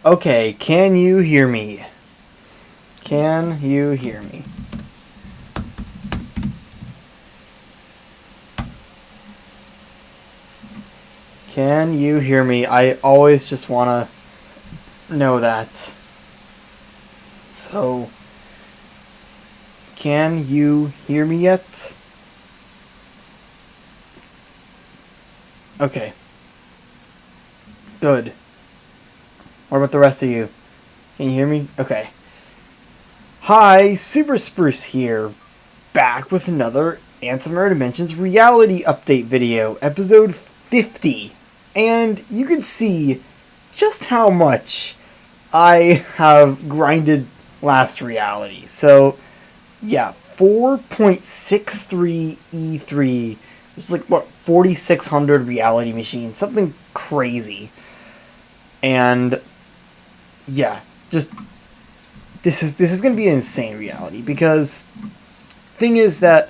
Okay, can you hear me? Can you hear me? Can you hear me? I always just want to know that. So, can you hear me yet? Okay. Good. What about the rest of you? Can you hear me? Okay. Hi, Super Spruce here, back with another Antimatter Dimensions reality update video, episode 50. And you can see just how much I have grinded last reality. So, yeah, 4.63 E3, which is like, what, 4,600 reality machines, something crazy. And, yeah, just this is going to be an insane reality, because thing is that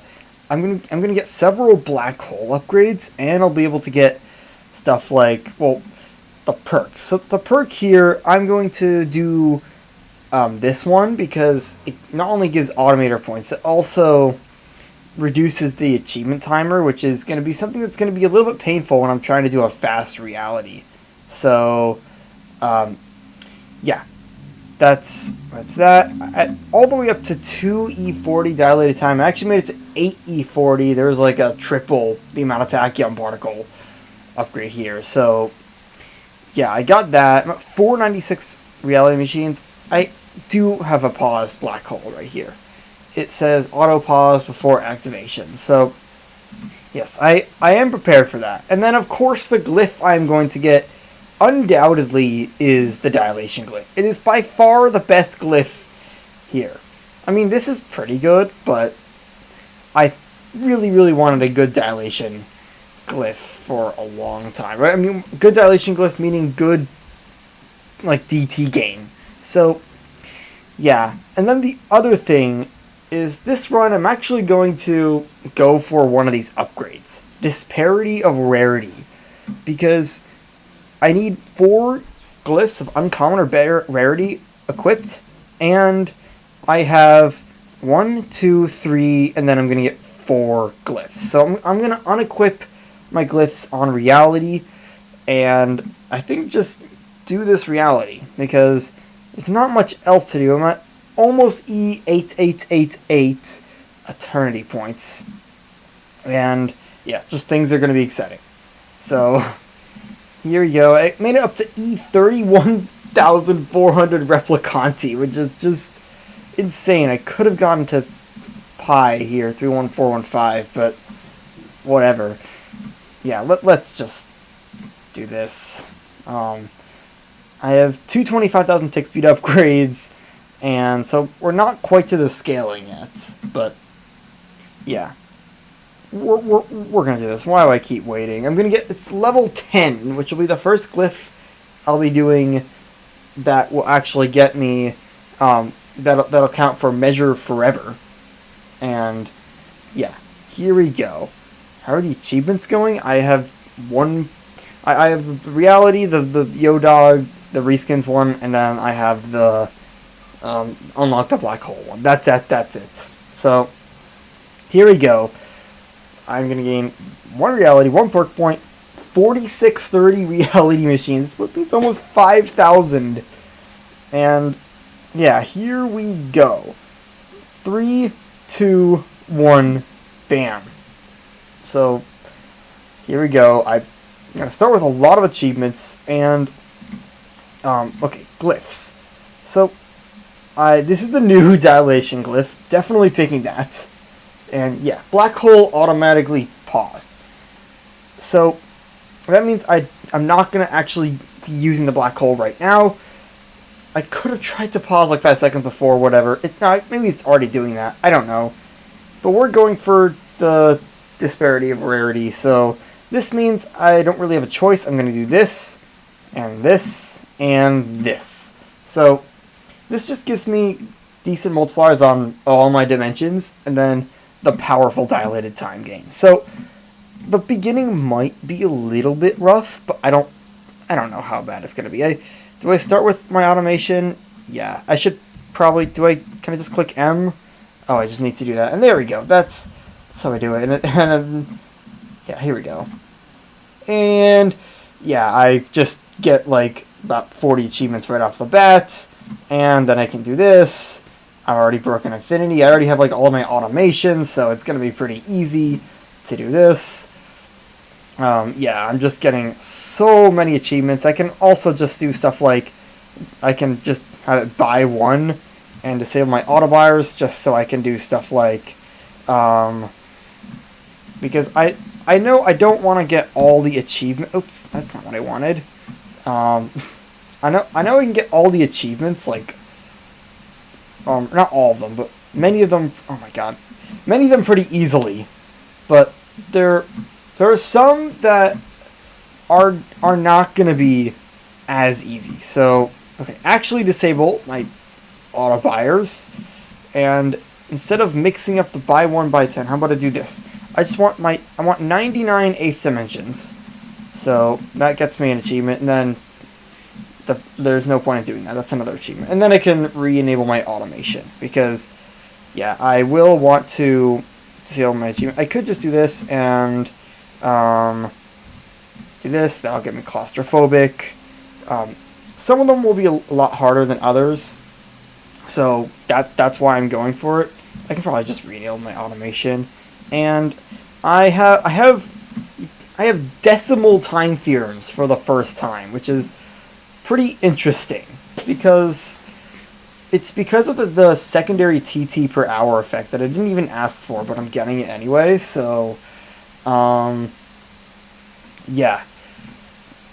I'm going to get several black hole upgrades, and I'll be able to get stuff like, well, the perks. So the perk here, I'm going to do this one because it not only gives automator points, it also reduces the achievement timer, which is going to be something that's going to be a little bit painful when I'm trying to do a fast reality. So, yeah, that's that. All the way up to 2 E40 dilated time. I actually made it to 8 E40. There's like a triple the amount of tachyon particle upgrade here. So, yeah, I got that. I'm at 496 reality machines. I do have a paused black hole right here. It says auto pause before activation. So, yes, I am prepared for that. And then, of course, the glyph I'm going to get undoubtedly is the dilation glyph. It is by far the best glyph here. I mean, this is pretty good, but I really wanted a good dilation glyph for a long time, right? I mean, good dilation glyph meaning good, like, DT gain. So, yeah. And then the other thing is this run, I'm actually going to go for one of these upgrades. Disparity of rarity. Because I need 4 glyphs of uncommon or better rarity equipped, and I have 1, 2, 3, and then I'm going to get 4 glyphs. So I'm going to unequip my glyphs on reality, and I think just do this reality, because there's not much else to do. I'm at almost E8888 eternity points, and yeah, just things are going to be exciting. So here we go. I made it up to E31,400 Replicanti, which is just insane. I could have gotten to Pi here, 31415, but whatever. Yeah, let's just do this. I have two 25,000 tick speed upgrades, and so we're not quite to the scaling yet, but yeah. We're gonna do this. Why do I keep waiting? I'm gonna get, it's level 10, which will be the first glyph I'll be doing that will actually get me, that'll count for measure forever. And yeah, here we go. How are the achievements going? I have one. I have the reality, the Yo-Dog, the reskins one, and then I have the unlock the black hole one. That's it. So here we go. I'm going to gain 1 reality, 1 perk point, 4,630 reality machines. It's almost 5,000. And yeah, here we go. 3, 2, 1, bam. So here we go. I'm going to start with a lot of achievements, and okay, glyphs. So this is the new dilation glyph. Definitely picking that. And yeah, black hole automatically paused. So that means I'm not going to actually be using the black hole right now. I could have tried to pause like 5 seconds before, whatever. Maybe it's already doing that. I don't know. But we're going for the disparity of rarity. So this means I don't really have a choice. I'm going to do this, and this, and this. So this just gives me decent multipliers on all my dimensions, and then the powerful dilated time gain. So the beginning might be a little bit rough, but I don't know how bad it's going to be. Do I start with my automation? Yeah, I should probably, can I just click M? Oh, I just need to do that. And there we go. That's how I do it. And yeah, here we go. And yeah, I just get like about 40 achievements right off the bat. And then I can do this. I've already broken infinity. I already have like all my automations, so it's going to be pretty easy to do this. Yeah, I'm just getting so many achievements. I can also just do stuff like I can just have it buy one and disable my auto buyers just so I can do stuff like because I know I don't want to get all the achievements. Oops, that's not what I wanted. I know I can get all the achievements, like not all of them, but many of them. Oh my god, many of them pretty easily. But there are some that are not going to be as easy. So okay, actually disable my auto buyers, and instead of mixing up the buy 1 buy 10, how about I do this? I want 99 eighth dimensions. So that gets me an achievement, and then there's no point in doing that. That's another achievement. And then I can re-enable my automation, because yeah, I will want to disable my achievement. I could just do this and do this. That'll get me claustrophobic. Some of them will be a lot harder than others, so that's why I'm going for it. I can probably just re-enable my automation, and I have decimal time theorems for the first time, which is pretty interesting because it's because of the secondary TT per hour effect that I didn't even ask for, but I'm getting it anyway. So, yeah,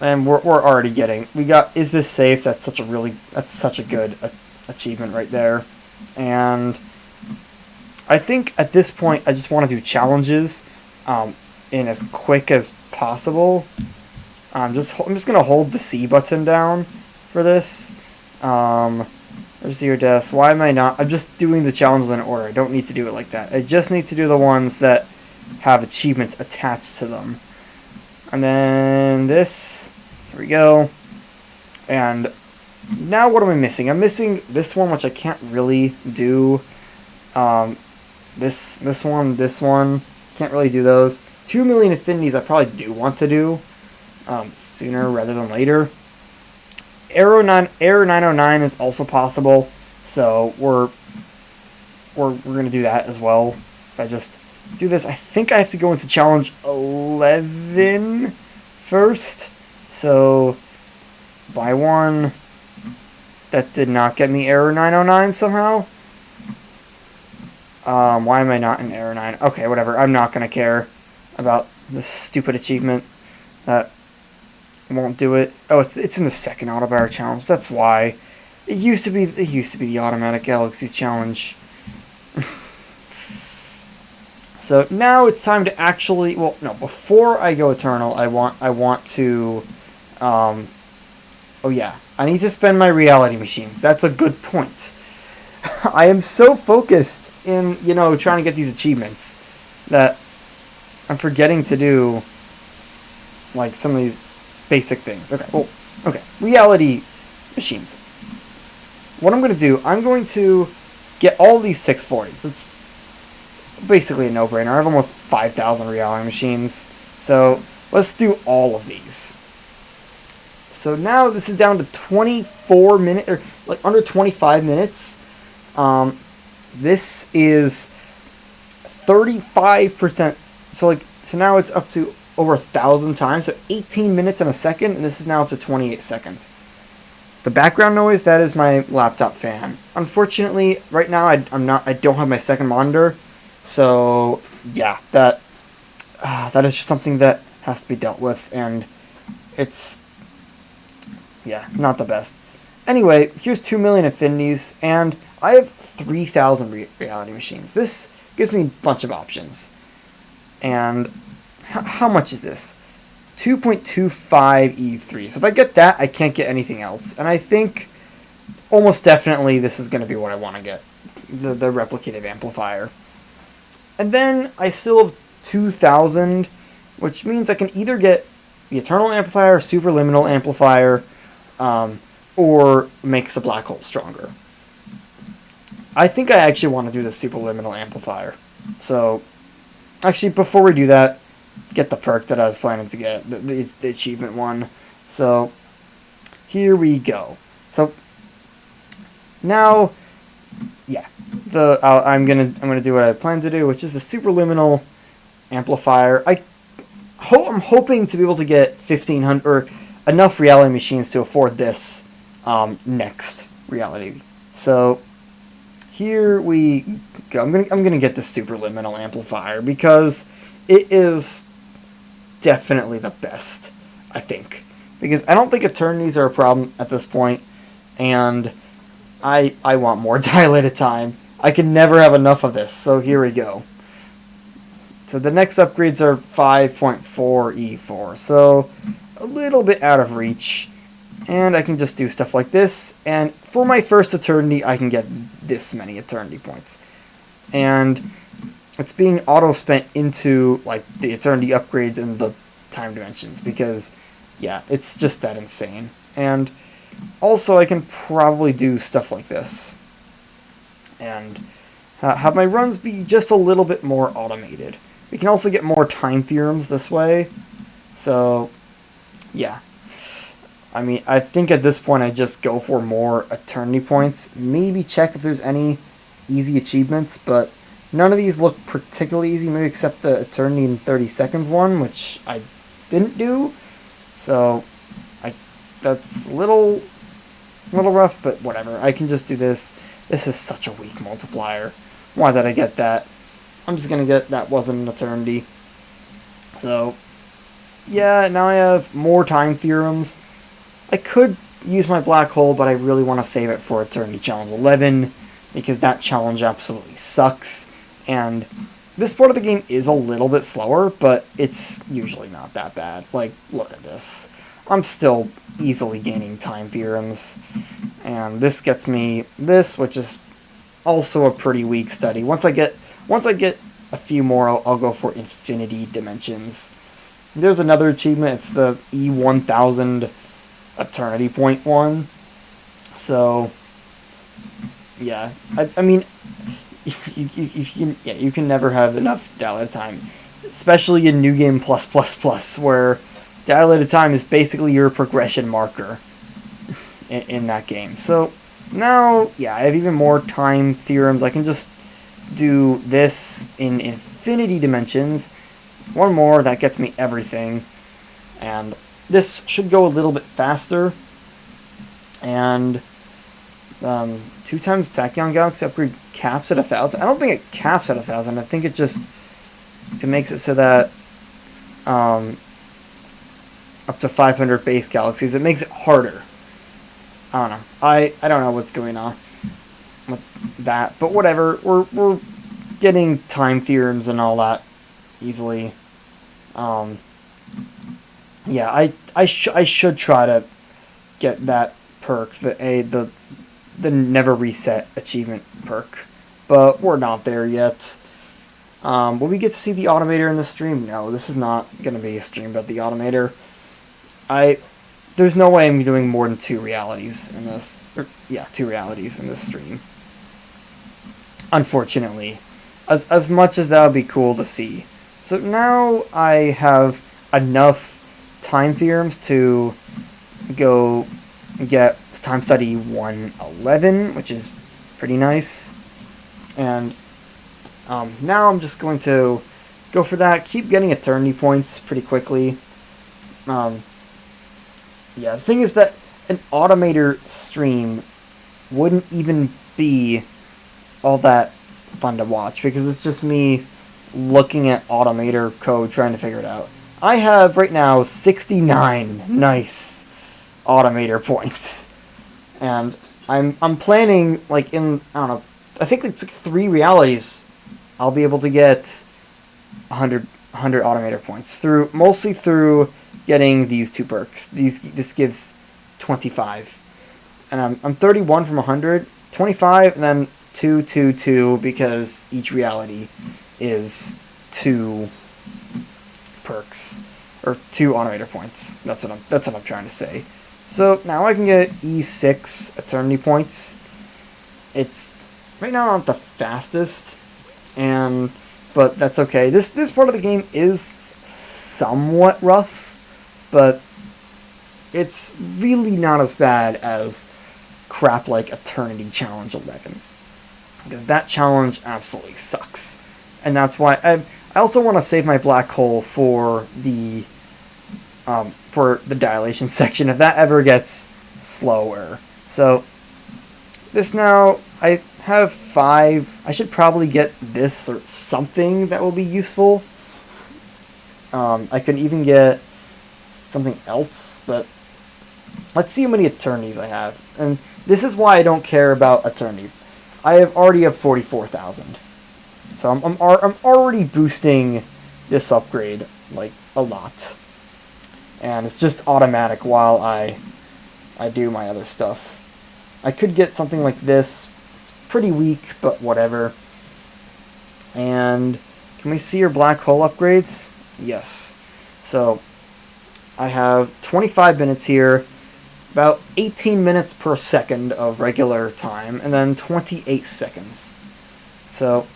and we're already getting. We got is this safe? That's such a good achievement right there, and I think at this point I just want to do challenges in as quick as possible. I'm just gonna hold the C button down for this. There's your deaths. Why am I not? I'm just doing the challenges in order. I don't need to do it like that. I just need to do the ones that have achievements attached to them. And then this. Here we go. And now what am I missing? I'm missing this one, which I can't really do. This one. Can't really do those. 2 million affinities I probably do want to do. Sooner rather than later. Error 909 is also possible, so we're gonna do that as well. If I just do this, I think I have to go into challenge 11 first. So buy one. That did not get me error 909 somehow. Why am I not in error 9? Okay, whatever. I'm not gonna care about this stupid achievement. That won't do it. Oh, it's in the second auto buyer challenge. That's why. It used to be the automatic galaxies challenge. So now it's time to actually. Well, no. Before I go eternal, I want to. Oh yeah, I need to spend my reality machines. That's a good point. I am so focused in trying to get these achievements that I'm forgetting to do like some of these basic things. Okay, well, okay. Reality machines. What I'm going to do, I'm going to get all these 640s. It's basically a no-brainer. I have almost 5,000 reality machines. So let's do all of these. So now this is down to 24 minutes, or like under 25 minutes. This is 35%. So now it's up to over 1,000 times, so 18 minutes and a second, and this is now up to 28 seconds. The background noise, that is my laptop fan. Unfortunately, right now I don't have my second monitor, so yeah, that is just something that has to be dealt with, and it's not the best. Anyway, here's 2 million affinities, and I have 3,000 reality machines. This gives me a bunch of options, and how much is this? 2.25 E3. So if I get that, I can't get anything else. And I think almost definitely this is going to be what I want to get. The replicative amplifier. And then I still have 2,000, which means I can either get the eternal amplifier, superliminal amplifier, or makes the black hole stronger. I think I actually want to do the superliminal amplifier. So, actually, before we do that, get the perk that I was planning to get, the achievement one. So, here we go. So, now, yeah, I'm gonna do what I plan to do, which is the superliminal amplifier. I'm hoping to be able to get 1,500 or enough reality machines to afford this next reality. So here we go. I'm gonna get the superliminal amplifier because it is definitely the best, I think, because I don't think eternities are a problem at this point, and I want more dilated time. I can never have enough of this. So here we go. So the next upgrades are 5.4 E4, so a little bit out of reach. And I can just do stuff like this, and for my first eternity, I can get this many eternity points. And it's being auto-spent into like the eternity upgrades and the time dimensions, because, yeah, it's just that insane. And also, I can probably do stuff like this. And have my runs be just a little bit more automated. We can also get more time theorems this way. So, yeah. I mean, I think at this point I just go for more eternity points. Maybe check if there's any easy achievements, but none of these look particularly easy, maybe except the eternity in 30 seconds one, which I didn't do. So, that's a little rough, but whatever. I can just do this. This is such a weak multiplier. Why did I get that? I'm just going to get that wasn't an eternity. So, yeah, now I have more time theorems. I could use my black hole, but I really want to save it for Eternity Challenge 11, because that challenge absolutely sucks. And this part of the game is a little bit slower, but it's usually not that bad. Like, look at this. I'm still easily gaining time theorems. And this gets me this, which is also a pretty weak study. Once I get a few more, I'll go for infinity dimensions. There's another achievement. It's the E1000 eternity point one. So, yeah. I mean, you can never have enough dilated time, especially in New Game Plus Plus Plus, where dilated time is basically your progression marker in that game. So now, yeah, I have even more time theorems. I can just do this in infinity dimensions. One more, that gets me everything. And this should go a little bit faster. And 2 times Tachyon Galaxy upgrade caps at 1,000. I don't think it caps at 1,000. I think it makes it so that up to 500 base galaxies. It makes it harder. I don't know. I don't know what's going on with that, but whatever. We're getting time theorems and all that easily. Yeah, I should try to get that perk, the never reset achievement perk, but we're not there yet. Will we get to see the Automator in the stream? No, this is not going to be a stream about the Automator. There's no way I'm doing more than 2 realities in this. 2 realities in this stream. Unfortunately. As much as that would be cool to see. So now I have enough time theorems to go get time study 111, which is pretty nice. And now I'm just going to go for that. Keep getting eternity points pretty quickly. Yeah, the thing is that an Automator stream wouldn't even be all that fun to watch, because it's just me looking at Automator code trying to figure it out. I have right now 69 nice Automator points, and I'm planning, like, in, I don't know, I think it's like 3 realities I'll be able to get 100 Automator points mostly through getting these 2 perks. This gives 25, and I'm 31 from 100, 25, and then 2, 2, 2, because each reality is 2 perks or 2 Automator points. That's what I'm trying to say. So now I can get E6 eternity points. It's right now not the fastest, but that's okay. This part of the game is somewhat rough, but it's really not as bad as crap like Eternity Challenge 11, because that challenge absolutely sucks, and that's why I also want to save my black hole for the dilation section if that ever gets slower. So this now, I have 5. I should probably get this or something that will be useful. I could even get something else, but let's see how many eternities I have. And this is why I don't care about eternities. I already have 44,000. So I'm already boosting this upgrade like a lot. And it's just automatic while I do my other stuff. I could get something like this. It's pretty weak, but whatever. And can we see your black hole upgrades? Yes. So I have 25 minutes here, about 18 minutes per second of regular time, and then 28 seconds. So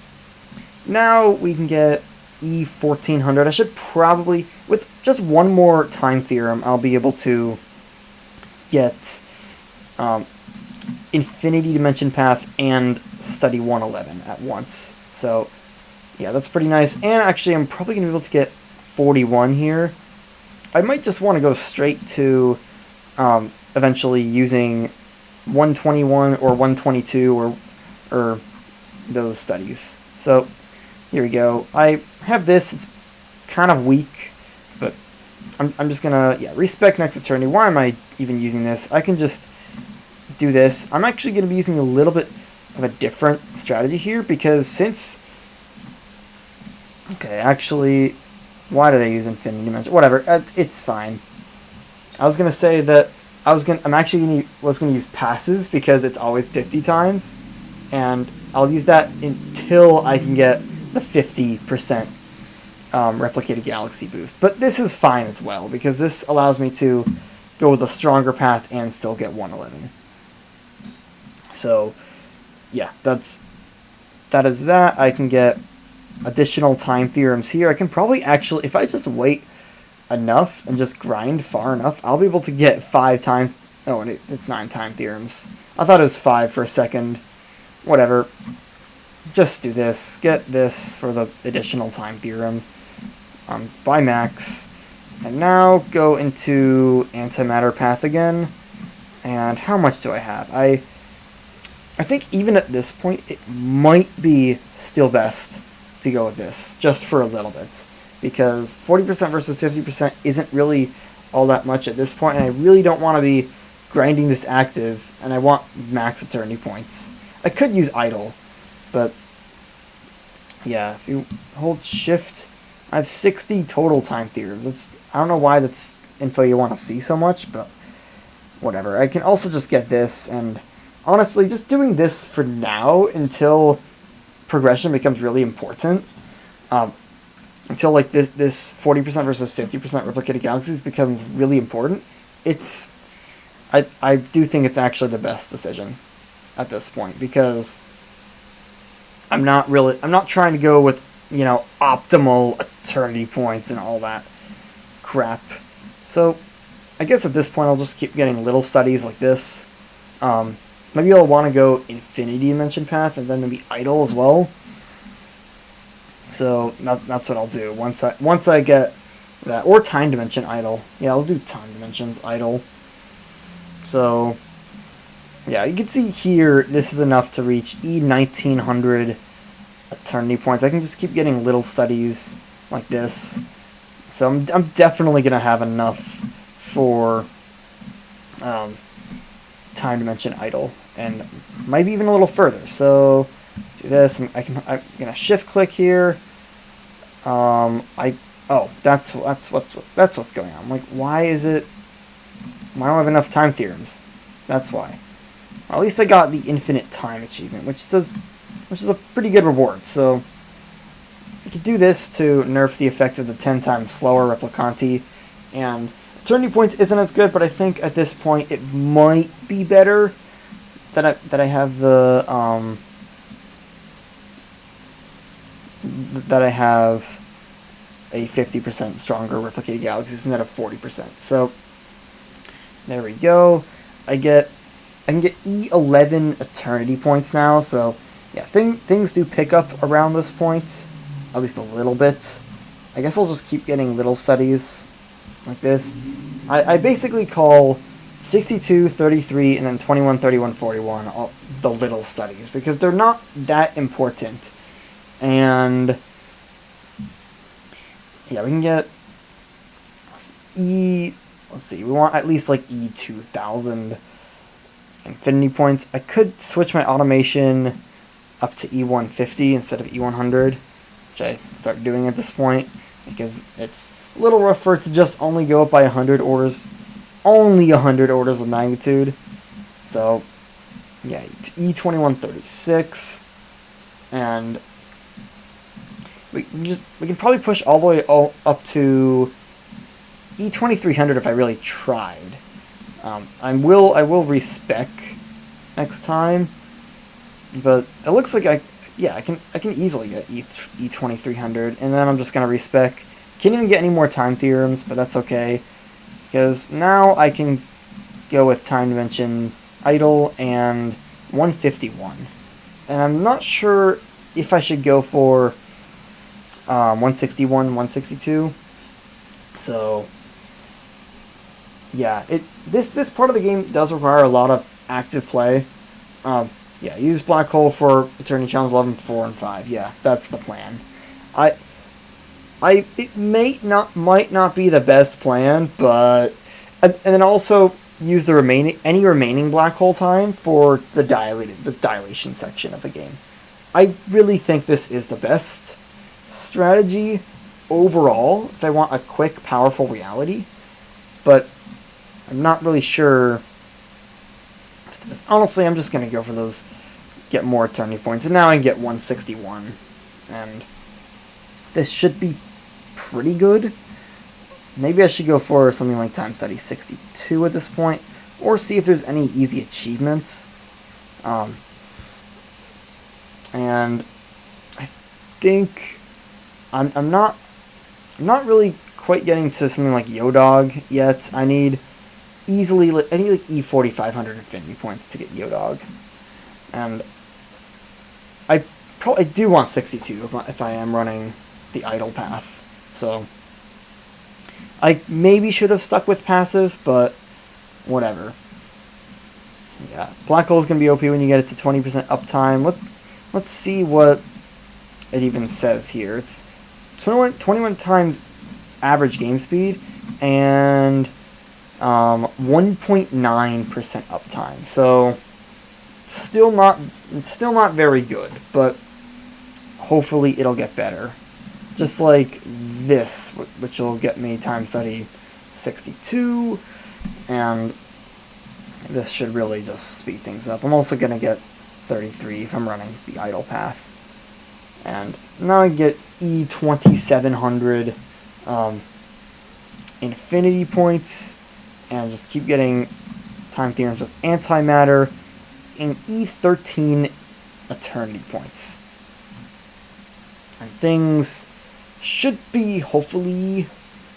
now we can get E1400. I should probably, with just one more time theorem, I'll be able to get Infinity Dimension Path and Study 111 at once. So yeah, that's pretty nice. And actually, I'm probably going to be able to get 41 here. I might just want to go straight to eventually using 121 or 122 or those studies. So here we go. I have this. It's kind of weak, but I'm just gonna respec next eternity. Why am I even using this? I can just do this. I'm actually gonna be using a little bit of a different strategy here, because since actually, why did I use Infinity Dimension? Whatever, it's fine. I was gonna say that was gonna use passive because it's always 50 times, and I'll use that until I can get the 50% replicated galaxy boost. But this is fine as well, because this allows me to go with a stronger path and still get 111. So yeah, that is that. I can get additional time theorems here. I can probably actually, if I just wait enough and just grind far enough, I'll be able to get 5 time. Oh, and it's 9 time theorems. I thought it was 5 for a second. Whatever. Just do this. Get this for the additional time theorem. By max. And now go into antimatter path again. And how much do I have? I think even at this point, it might be still best to go with this, just for a little bit. Because 40% versus 50% isn't really all that much at this point, and I really don't want to be grinding this active, and I want max eternity points. I could use idle, but yeah, if you hold shift, I have 60 total time theorems. I don't know why that's info you want to see so much, but whatever. I can also just get this, and honestly, just doing this for now until progression becomes really important. Until like this 40% versus 50% replicated galaxies becomes really important. I do think it's actually the best decision at this point, because I'm not trying to go with, optimal eternity points and all that crap. So I guess at this point I'll just keep getting little studies like this. Maybe I'll want to go Infinity Dimension Path and then maybe idle as well. So that's what I'll do once I get that, or Time Dimension idle. Yeah, I'll do Time Dimensions idle. So yeah, you can see here this is enough to reach E1900 eternity points. I can just keep getting little studies like this. So I'm definitely gonna have enough for Time Dimension idle, and maybe even a little further. So do this. I'm gonna shift click here. That's what's going on. I'm like, why is it? Why don't I have enough time theorems? That's why. Well, at least I got the infinite time achievement, which is a pretty good reward. So I could do this to nerf the effect of the 10 times slower replicanti, and eternity points isn't as good, but I think at this point it might be better that I have the that I have a 50% stronger replicated galaxies instead of 40%. So there we go. I can get E11 eternity points now. So yeah, things do pick up around this point, at least a little bit. I guess I'll just keep getting little studies like this. I basically call 62, 33, and then 21, 31, 41 all the little studies because they're not that important. And yeah, we can get let's see, we want at least like E2000 infinity points. I could switch my automation up to E150 instead of E100, which I start doing at this point because it's a little rough for it to just only go up by 100 orders, only 100 orders of magnitude. So yeah, E2136, and we can probably push all the way up to E2300 if I really tried. I will respec next time, but it looks like I can easily get E2300, and then I'm just gonna respec. Can't even get any more time theorems, but that's okay because now I can go with time dimension idle and 151, and I'm not sure if I should go for 161, 162. So yeah, this part of the game does require a lot of active play. Yeah, use Black Hole for Eternity Challenge 11, 4, and 5. Yeah, that's the plan. It might not be the best plan, but and then also use the any remaining black hole time for the dilation section of the game. I really think this is the best strategy overall if I want a quick, powerful reality, but I'm not really sure. Honestly, I'm just going to go for those, get more eternity points, and now I can get 161, and this should be pretty good. Maybe I should go for something like Time Study 62 at this point, or see if there's any easy achievements. And I think I'm not really quite getting to something like Yodog yet. I need like E4500 infinity points to get Yodog, and I do want 62 if I am running the idle path. So I maybe should have stuck with passive, but whatever. Yeah, Black Hole's gonna be OP when you get it to 20% uptime. Let's see what it even says here. It's 21 times average game speed and 1.9% uptime. So it's still not very good, but hopefully it'll get better. Just like this, which will get me Time Study 62, and this should really just speed things up. I'm also going to get 33 if I'm running the idle path. And now I get E2700 infinity points, and just keep getting time theorems with Antimatter, and E13 eternity points. And things should be hopefully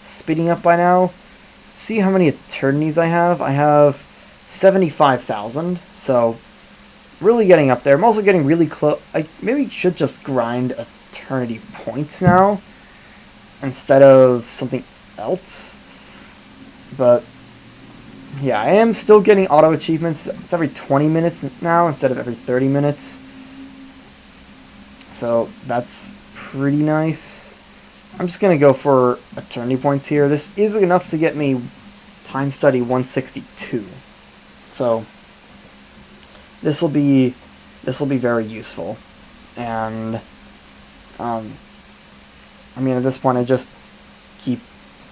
speeding up by now. See how many eternities I have. I have 75,000, so really getting up there. I'm also getting really close. I maybe should just grind eternity points now instead of something else. But yeah, I am still getting auto achievements. It's every 20 minutes now instead of every 30 minutes. So that's pretty nice. I'm just going to go for eternity points here. This is enough to get me Time Study 162. So this will be very useful. And I mean, at this point I just keep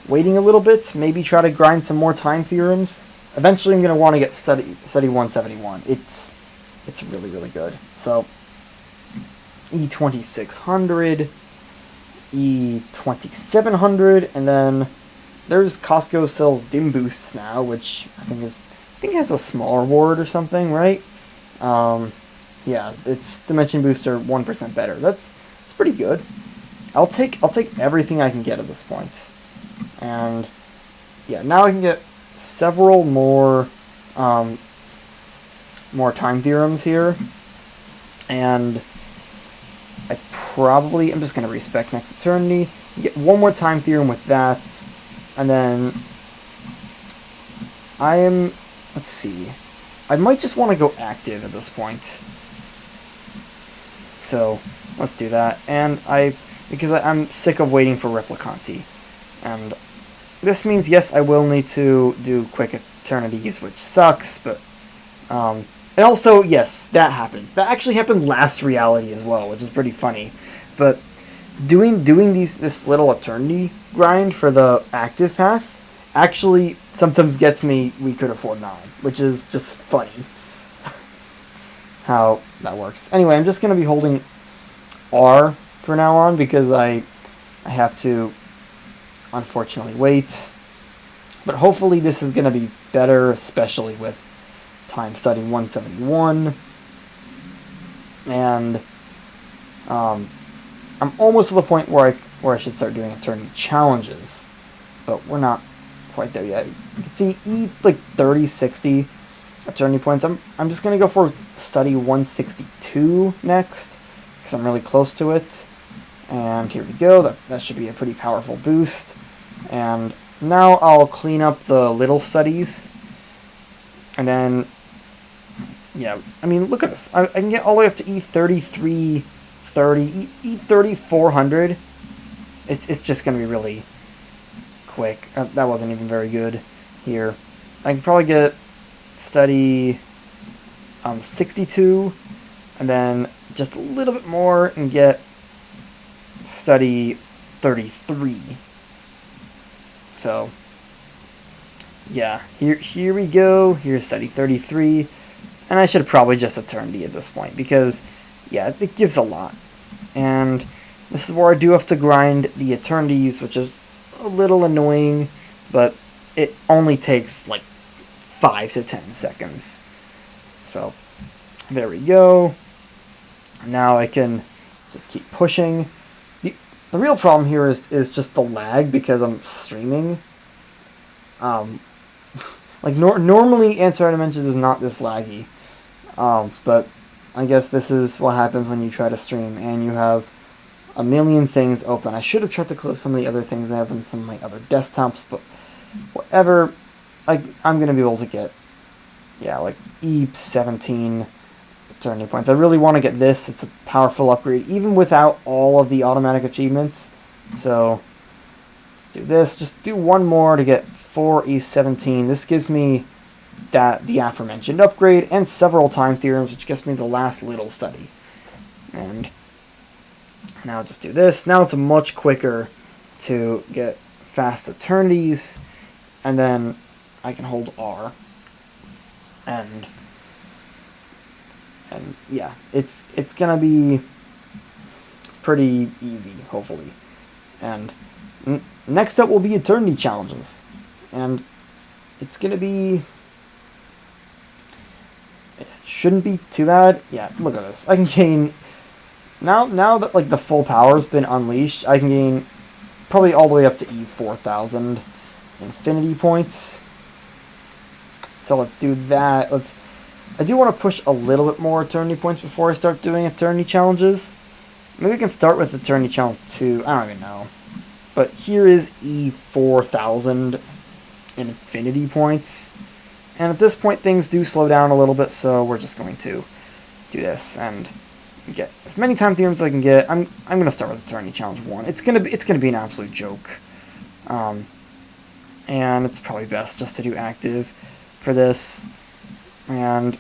waiting a little bit, maybe try to grind some more time theorems. Eventually I'm going to want to get study 171. It's really, really good. So E2600, E2700, and then there's Costco sells dim boosts now, which I think has a small reward or something, right? Yeah, it's dimension booster 1% better. That's pretty good. I'll take everything I can get at this point. And yeah, now I can get several more more time theorems here. And I'm just going to respec next eternity. Get one more time theorem with that. And then let's see. I might just want to go active at this point. So let's do that. And because I'm sick of waiting for Replicanti. And this means, yes, I will need to do quick eternities, which sucks, but and also, yes, that happens. That actually happened last reality as well, which is pretty funny. But doing this little eternity grind for the active path actually sometimes gets me We Could Afford 9, which is just funny how that works. Anyway, I'm just going to be holding R for now on because I have to unfortunately wait. But hopefully this is going to be better, especially with time study 171. And I'm almost to the point where I should start doing eternity challenges, but we're not quite there yet. You can see like 30, 60 eternity points. I'm just gonna go for study 162 next because I'm really close to it. And here we go. That should be a pretty powerful boost. And now I'll clean up the little studies, and then yeah, I mean, look at this. I can get all the way up to E33. 3400. It's just gonna be really quick. That wasn't even very good here. I can probably get study 62, and then just a little bit more and get study 33. So yeah, here we go. Here's study 33, and I should probably just eternity at this point because yeah, it gives a lot. And this is where I do have to grind the eternities, which is a little annoying, but it only takes like 5 to 10 seconds. So there we go. Now I can just keep pushing. The real problem here is just the lag because I'm streaming. Like normally Antimatter Dimensions is not this laggy. But I guess this is what happens when you try to stream and you have a million things open. I should have tried to close some of the other things I have on some of my other desktops, but whatever. I'm going to be able to get, yeah, like E17 eternity points. I really want to get this. It's a powerful upgrade, even without all of the automatic achievements. So let's do this. Just do one more to get 4 E17. This gives me the aforementioned upgrade and several time theorems, which gets me the last little study. And now just do this. Now it's much quicker to get fast eternities, and then I can hold R. And yeah, it's gonna be pretty easy, hopefully. And next up will be eternity challenges, and it's gonna be. It shouldn't be too bad. Yeah, look at this. I can gain now that like the full power's been unleashed. I can gain probably all the way up to E4000 infinity points. So let's do that. I do want to push a little bit more eternity points before I start doing eternity challenges. Maybe we can start with eternity challenge 2. I don't even know. But here is E4000 infinity points. And at this point things do slow down a little bit, so we're just going to do this and get as many time theorems as I can get. I'm going to start with eternity challenge 1. It's going to be an absolute joke. And it's probably best just to do active for this. And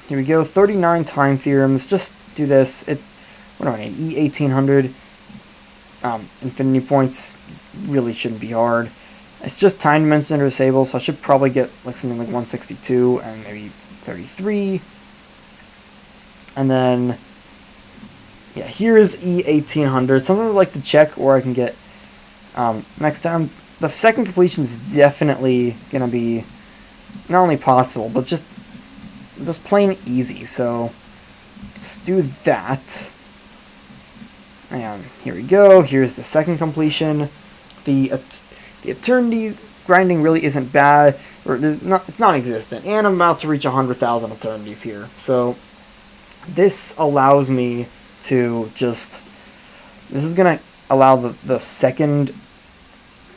here we go, 39 time theorems. Just do this. What do I need? E1800 infinity points. Really shouldn't be hard. It's just time dimension under disable, so I should probably get like something like 162 and maybe 33. And then yeah, here is E1800. Sometimes I like to check where I can get Next time, the second completion is definitely gonna be not only possible, but just plain easy. So let's do that. And here we go. Here's the second completion. The eternity grinding really isn't bad, or it's non-existent, and I'm about to reach 100,000 eternities here. So this allows me to just, this is gonna allow the second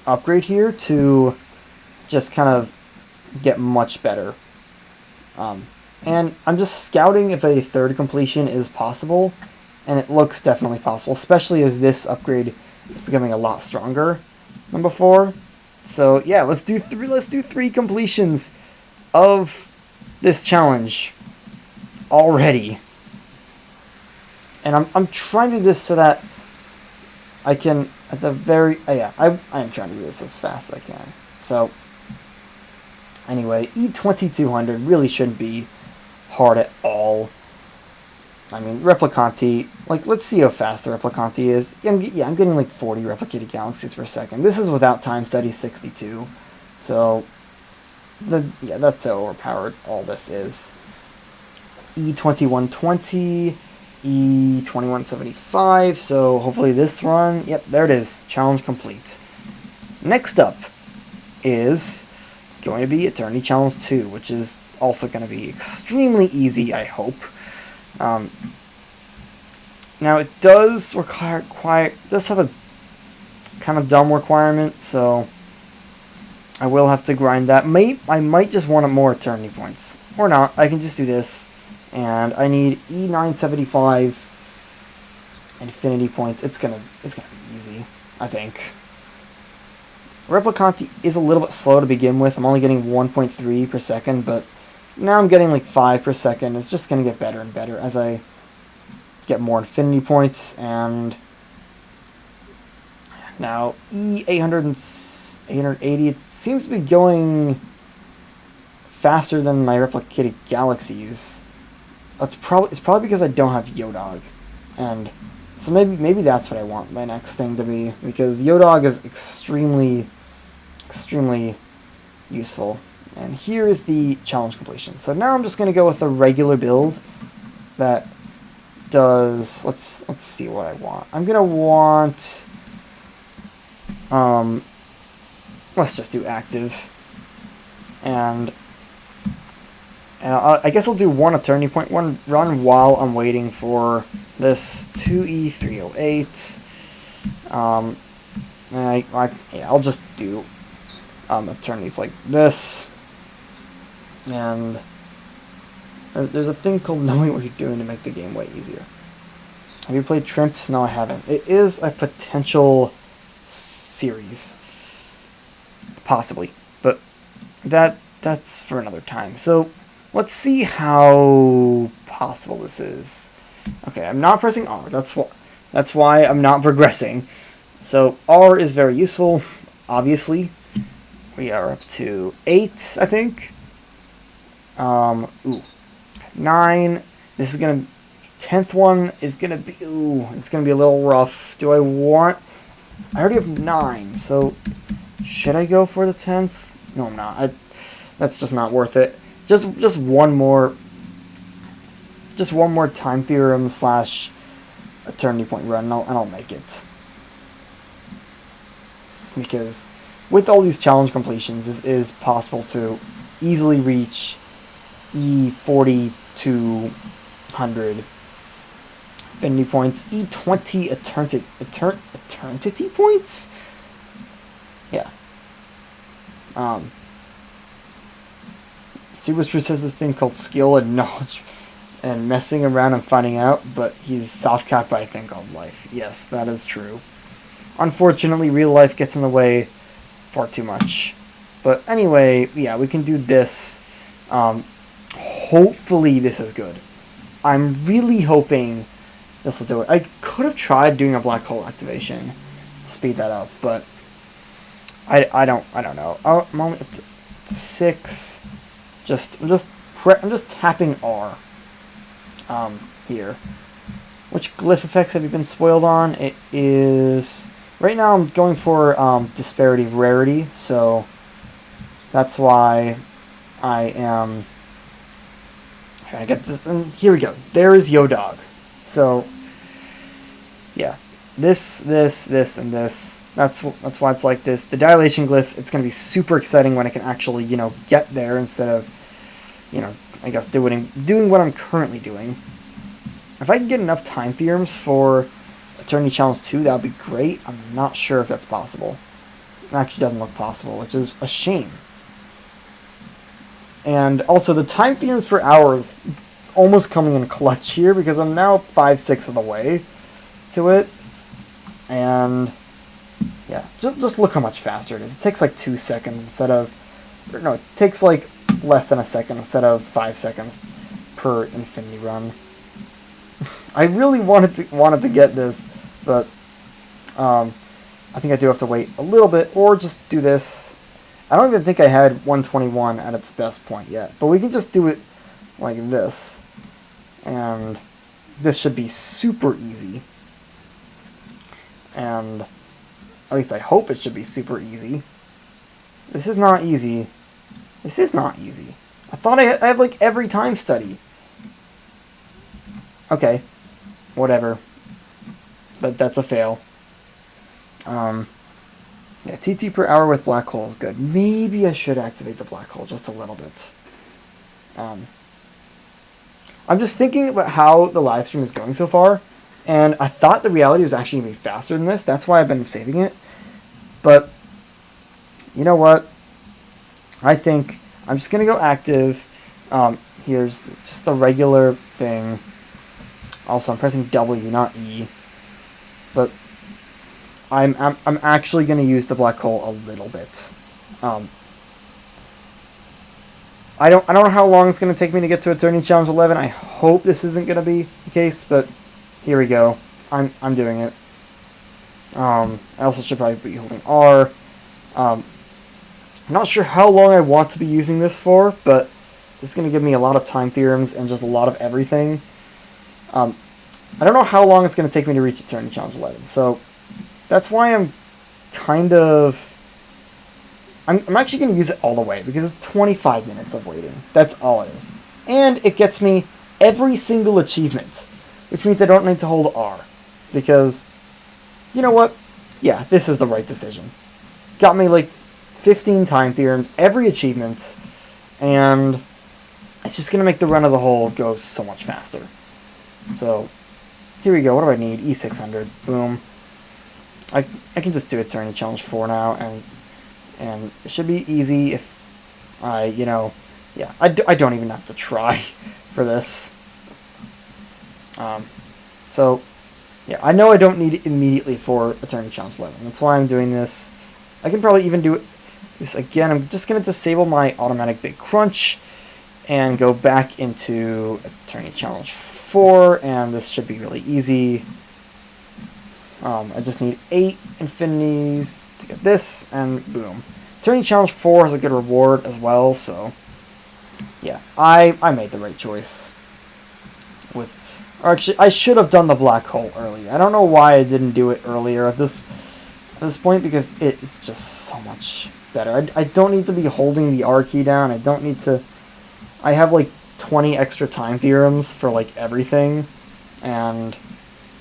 upgrade here to just kind of get much better. And I'm just scouting if a third completion is possible, and it looks definitely possible, especially as this upgrade is becoming a lot stronger than before. So yeah, let's do three completions of this challenge already. And I'm trying to do this so that I can, at the very, I am trying to do this as fast as I can. So anyway, E2200 really shouldn't be hard at all. I mean, Replicanti, like, let's see how fast the Replicanti is. I'm getting like 40 replicated galaxies per second. This is without time study 62. So, that's how overpowered all this is. E2120, E2175, so hopefully this run, yep, there it is, challenge complete. Next up is going to be Eternity Challenge 2, which is also going to be extremely easy, I hope. Now it does does have a kind of dumb requirement, so I will have to grind that. I might just want more eternity points, or not. I can just do this, and I need E975 infinity points. It's gonna be easy, I think. Replicanti is a little bit slow to begin with. I'm only getting 1.3 per second, but now I'm getting like 5 per second. It's just going to get better and better as I get more infinity points. And now E880, it seems to be going faster than my replicated galaxies. It's probably because I don't have Yodog. And so maybe that's what I want my next thing to be, because Yodog is extremely useful. And here is the challenge completion. So now I'm just going to go with a regular build that does, let's see what I want. I'm going to want, let's just do active. And I guess I'll do one eternity point, one run while I'm waiting for this 2E308. And I'll just do eternities like this. And there's a thing called knowing what you're doing to make the game way easier. Have you played Trimps? No, I haven't. It is a potential series, possibly, but that's for another time. So let's see how possible this is. Okay, I'm not pressing R. That's why I'm not progressing. So R is very useful, obviously. We are up to 8, I think. 9. This is gonna, 10th one is gonna be, it's gonna be a little rough. Do I want? I already have 9, so should I go for the 10th? No, I'm not. That's just not worth it. Just one more time theorem / eternity point run, and I'll make it. Because with all these challenge completions, it is possible to easily reach E4200 infinity points, E20 eternity points. Yeah. Super says this thing called skill and knowledge and messing around and finding out, but he's soft capped by a thing called life. Yes, that is true. Unfortunately, real life gets in the way far too much. But anyway, yeah, we can do this. Hopefully this is good. I'm really hoping this will do it. I could have tried doing a black hole activation to speed that up, but I don't know. I'm only up to 6. I'm just tapping R here. Which glyph effects have you been spoiled on? It is right now I'm going for disparity of rarity, so that's why I am trying to get this. And here we go. There is Yo-Dog. So yeah, this, and this. That's why it's like this. The dilation glyph, it's going to be super exciting when I can actually, get there instead of, I guess doing what I'm currently doing. If I can get enough time theorems for Eternity Challenge 2, that would be great. I'm not sure if that's possible. It actually doesn't look possible, which is a shame. And also, the time theorems per hour is almost coming in clutch here because I'm now 5/6 of the way to it. And yeah, just look how much faster it is. It takes like 2 seconds instead of... No, it takes like less than a second instead of 5 seconds per infinity run. I really wanted to get this, but I think I do have to wait a little bit, or just do this. I don't even think I had 121 at its best point yet, but we can just do it like this, and this should be super easy. And at least I hope it should be super easy. This is not easy. This is not easy. I thought I had like every time study. Okay, whatever. But that's a fail. Yeah, TT per hour with black hole is good. Maybe I should activate the black hole just a little bit. I'm just thinking about how the live stream is going so far, and I thought the reality was actually going to be faster than this. That's why I've been saving it. But you know what? I think I'm just going to go active. Here's just the regular thing. Also, I'm pressing W, not E. But I'm actually going to use the black hole a little bit. I don't know how long it's going to take me to get to Eternity Challenge 11. I hope this isn't going to be the case, but here we go. I'm doing it. I also should probably be holding R. I'm not sure how long I want to be using this for, but this is going to give me a lot of time theorems and just a lot of everything. I don't know how long it's going to take me to reach Eternity Challenge 11, so that's why I'm kind of... I'm actually going to use it all the way, because it's 25 minutes of waiting. That's all it is. And it gets me every single achievement, which means I don't need to hold R, because, you know what? Yeah, this is the right decision. Got me like 15 time theorems, every achievement, and it's just going to make the run as a whole go so much faster. So, here we go. What do I need? E600. Boom. I can just do Eternity Challenge 4 now, and it should be easy if I, yeah, I don't even have to try for this. So, yeah, I know I don't need it immediately for Eternity Challenge 11. That's why I'm doing this. I can probably even do this again. I'm just going to disable my automatic big crunch and go back into Eternity Challenge 4, and this should be really easy. I just need 8 infinities to get this, and boom. Eternity Challenge 4 has a good reward as well, so yeah, I made the right choice. Or actually, I should have done the black hole earlier. I don't know why I didn't do it earlier at this point, because it's just so much better. I don't need to be holding the R key down. I don't need to... I have like 20 extra time theorems for like everything, and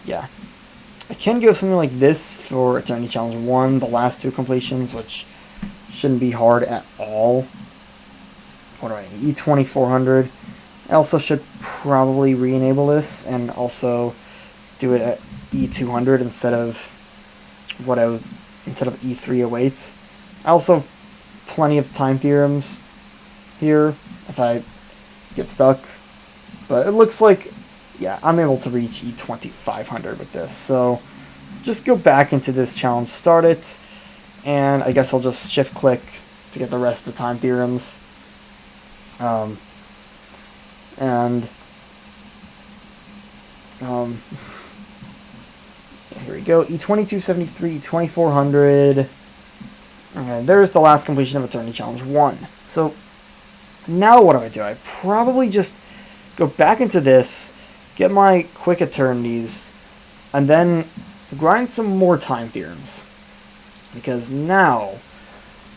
yeah. I can go something like this for Eternity Challenge 1, the last 2 completions, which shouldn't be hard at all. What do I need? E2400. I also should probably re-enable this and also do it at E200 instead of E308. I also have plenty of time theorems here if I get stuck, but it looks like, yeah, I'm able to reach E2500 with this. So just go back into this challenge, start it, and I guess I'll just shift click to get the rest of the time theorems. Here we go, E2273, E2400. Okay, there's the last completion of Eternity Challenge 1. So now what do? I probably just go back into this, get my quick eternities, and then grind some more time theorems. because now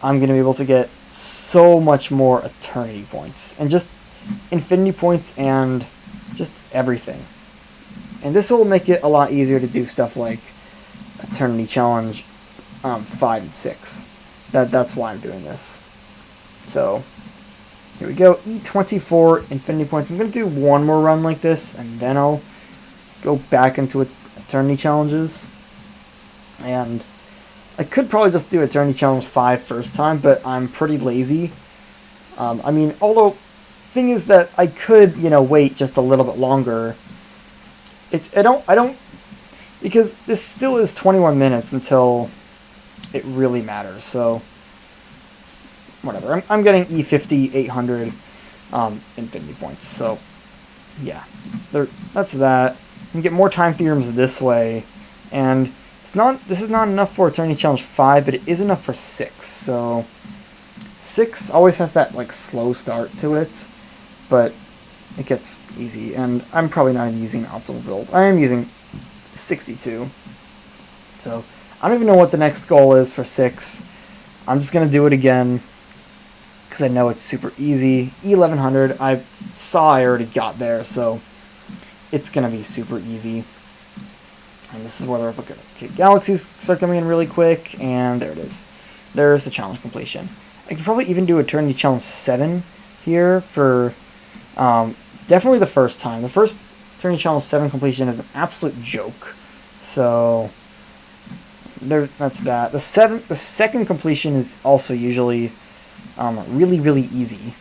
I'm going to be able to get so much more eternity points and just infinity points and just everything. And this will make it a lot easier to do stuff like Eternity Challenge 5 and 6. That's why I'm doing this. So here we go. E24 infinity points. I'm going to do one more run like this, and then I'll go back into Eternity Challenges. And I could probably just do Eternity Challenge 5 first time, but I'm pretty lazy. I mean, although, thing is that I could, wait just a little bit longer. I don't, because this still is 21 minutes until it really matters, so whatever. I'm getting E50, 800 infinity points, so yeah, that's that. You can get more time theorems this way, and this is not enough for Eternity Challenge 5, but it is enough for 6, so 6 always has that like slow start to it, but it gets easy, and I'm probably not using optimal build. I am using 62. So I don't even know what the next goal is for 6. I'm just going to do it again because I know it's super easy. E1100, I saw I already got there, so it's going to be super easy. And this is where the replicate galaxies start coming in really quick, and there it is. There's the challenge completion. I could probably even do Eternity Challenge 7 here for definitely the first time. The first Eternity Challenge 7 completion is an absolute joke. So that's that. The second completion is also usually really, really easy.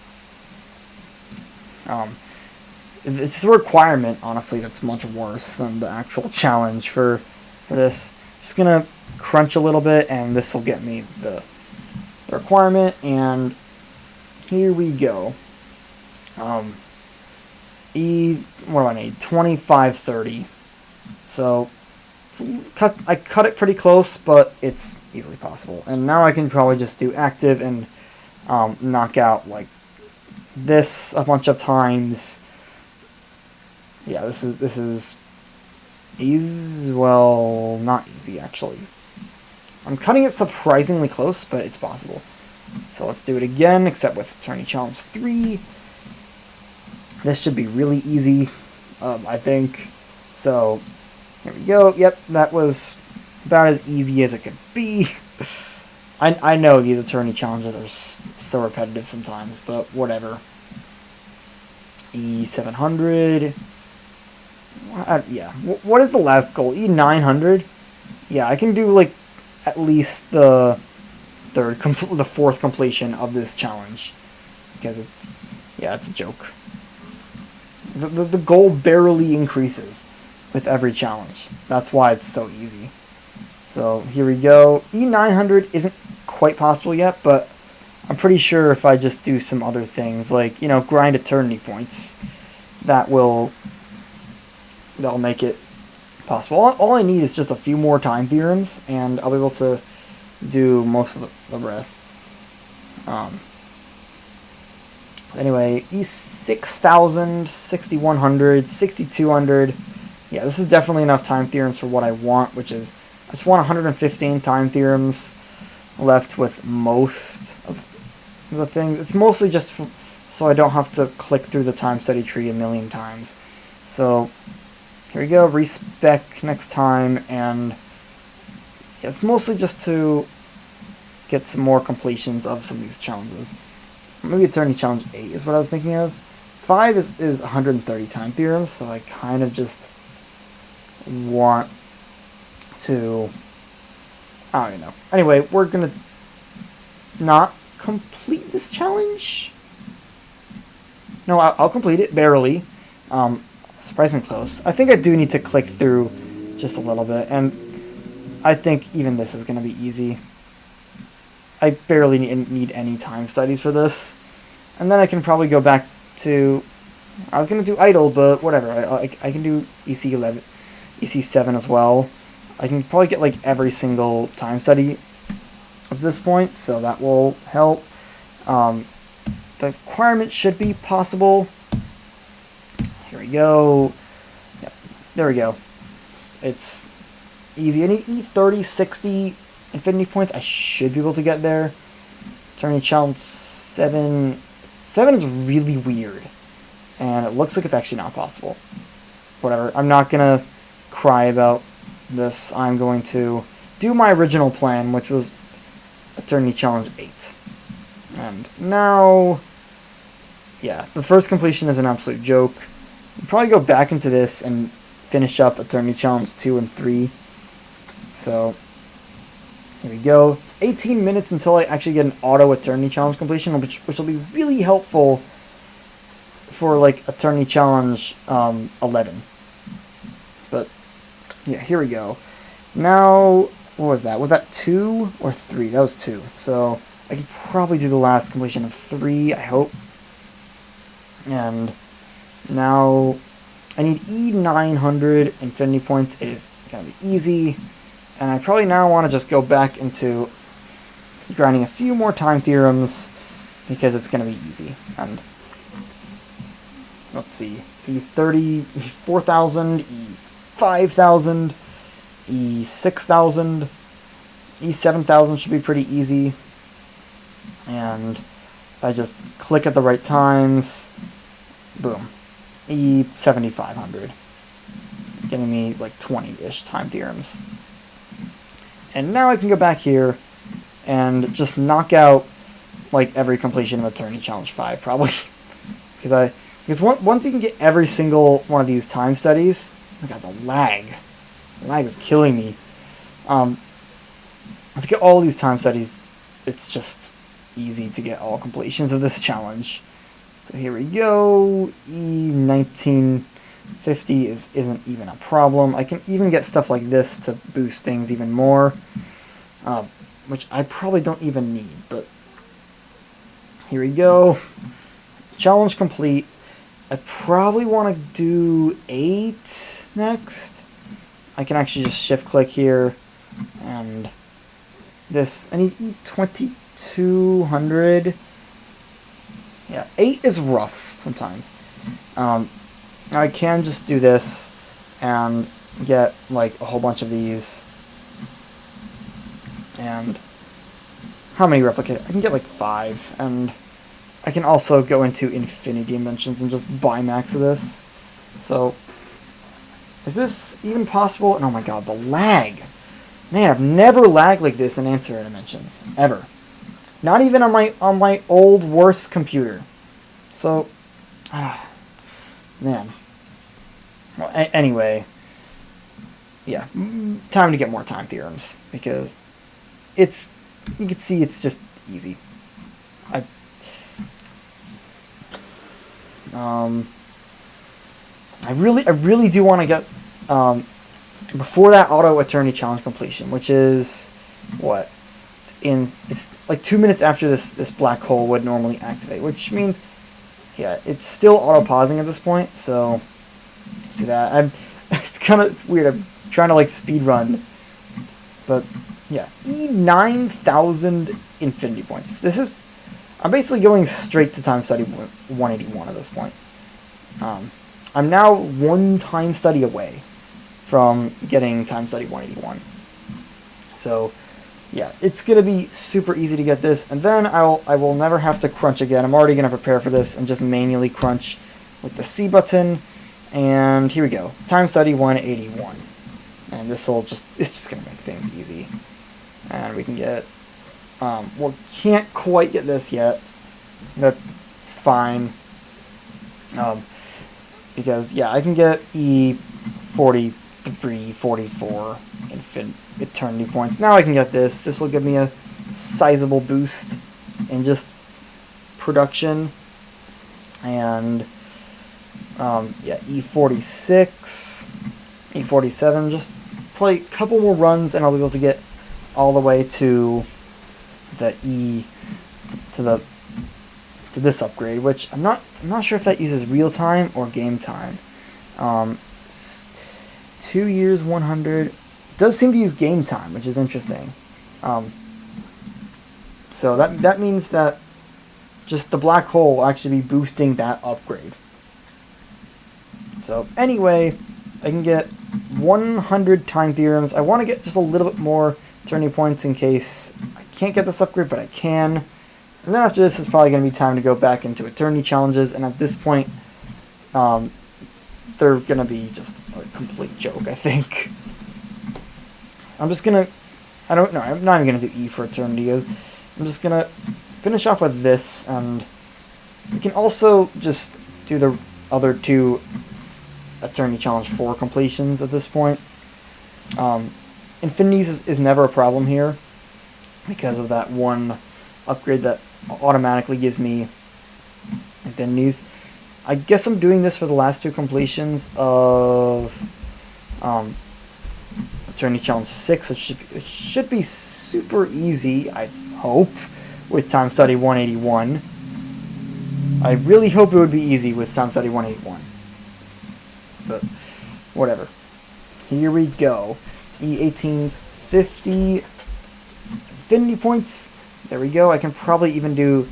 It's the requirement, honestly, that's much worse than the actual challenge for this. Just gonna crunch a little bit, and this will get me the requirement, and here we go. What do I need? 2530. So I cut it pretty close, but it's easily possible. And now I can probably just do active and knock out like this a bunch of times. Yeah, this is easy. Well, not easy actually. I'm cutting it surprisingly close, but it's possible. So let's do it again, except with Eternity Challenge 3. This should be really easy, I think. So, here we go. Yep, that was about as easy as it could be. I know these Eternity Challenges are so repetitive sometimes, but whatever. E700. Yeah, what is the last goal? E900? Yeah, I can do, like, at least the fourth completion of this challenge. Because it's a joke. The goal barely increases with every challenge. That's why it's so easy. So here we go. E900 isn't quite possible yet, but I'm pretty sure if I just do some other things, like, grind eternity points, that'll make it possible. All I need is just a few more time theorems, and I'll be able to do most of the rest. Anyway, E6000, 6100, 6200. Yeah, this is definitely enough time theorems for what I want, which is I just want 115 time theorems left with most of the things. It's mostly just so I don't have to click through the time study tree a million times. So here we go, respec next time, and yeah, it's mostly just to get some more completions of some of these challenges. Maybe Eternity Challenge 8 is what I was thinking of. 5 is 130 time theorems, so I kind of just want to... I don't even know. Anyway, we're going to not complete this challenge. No, I'll complete it, barely. Surprisingly close. I think I do need to click through just a little bit, and I think even this is going to be easy. I barely need any time studies for this. And then I can probably go back to... I was going to do idle, but whatever. I can do EC11, EC7 as well. I can probably get like every single time study at this point, so that will help. The requirement should be possible. Here we go. Yep, there we go. It's easy. I need E30, 60, infinity points, I should be able to get there. Eternity Challenge 7. 7 is really weird. And it looks like it's actually not possible. Whatever. I'm not going to cry about this. I'm going to do my original plan, which was Eternity Challenge 8. And now, yeah, the first completion is an absolute joke. I'll probably go back into this and finish up Eternity Challenge 2 and 3. So, here we go. It's 18 minutes until I actually get an auto Eternity Challenge completion, which will be really helpful for, like, Eternity Challenge 11. But, yeah, here we go. Now, what was that? Was that 2 or 3? That was 2. So, I can probably do the last completion of 3, I hope. And now, I need E900 infinity points. It is going to be easy. And I probably now want to just go back into grinding a few more time theorems because it's going to be easy. And let's see. E30, E4000, E5000, E6000, E7000 should be pretty easy. And if I just click at the right times, boom. E7500. Getting me like 20-ish time theorems. And now I can go back here and just knock out like every completion of Eternity Challenge 5 probably. Because once you can get every single one of these time studies, oh my god, the lag. The lag is killing me. Let's get all these time studies. It's just easy to get all completions of this challenge. So here we go. E1950 isn't even a problem. I can even get stuff like this to boost things even more, which I probably don't even need, but here we go. Challenge complete. I probably want to do 8 next. I can actually just shift click here, and this, I need E2200. Yeah, 8 is rough sometimes. I can just do this and get like a whole bunch of these. And how many replicate? I can get like 5, and I can also go into infinity dimensions and just buy max of this. So, is this even possible? And oh my god, the lag! Man, I've never lagged like this in Antimatter dimensions ever. Not even on my old worst computer. So, man. Well, anyway, yeah, time to get more time theorems because it's, you can see it's just easy. I really do want to get before that auto Eternity Challenge completion, which is what? It's like 2 minutes after this black hole would normally activate, which means, yeah, it's still auto pausing at this point. So let's do that. It's weird. I'm trying to like speed run, but yeah, E9000 infinity points. I'm basically going straight to time study 181 at this point. I'm now 1 time study away from getting time study 181. So yeah, it's gonna be super easy to get this, and then I will never have to crunch again. I'm already gonna prepare for this and just manually crunch with the C button. And here we go, time study 181, and it's just gonna make things easy. And we can get, well, can't quite get this yet. That's fine. Because yeah, I can get E43, 44 eternity points. Now I can get this. This will give me a sizable boost in just production. And yeah, E46, E47, just probably a couple more runs and I'll be able to get all the way to the to this upgrade, which I'm not sure if that uses real time or game time. 2 years, 100. It does seem to use game time, which is interesting. So that means that just the black hole will actually be boosting that upgrade. So anyway, I can get 100 time theorems. I want to get just a little bit more eternity points in case I can't get this upgrade, but I can. And then after this, it's probably going to be time to go back into eternity challenges, and at this point, they're going to be just a complete joke, I think. I'm just going to... I'm not even going to do E for eternity. I'm just going to finish off with this, and we can also just do the other 2 eternity challenge 4 completions at this point. Infinities is never a problem here because of that one upgrade that automatically gives me infinities. I guess I'm doing this for the last 2 completions of eternity challenge 6. It should be super easy, I hope, with time study 181. I really hope it would be easy with time study 181. But whatever. Here we go. E1850 infinity points. There we go. I can probably even do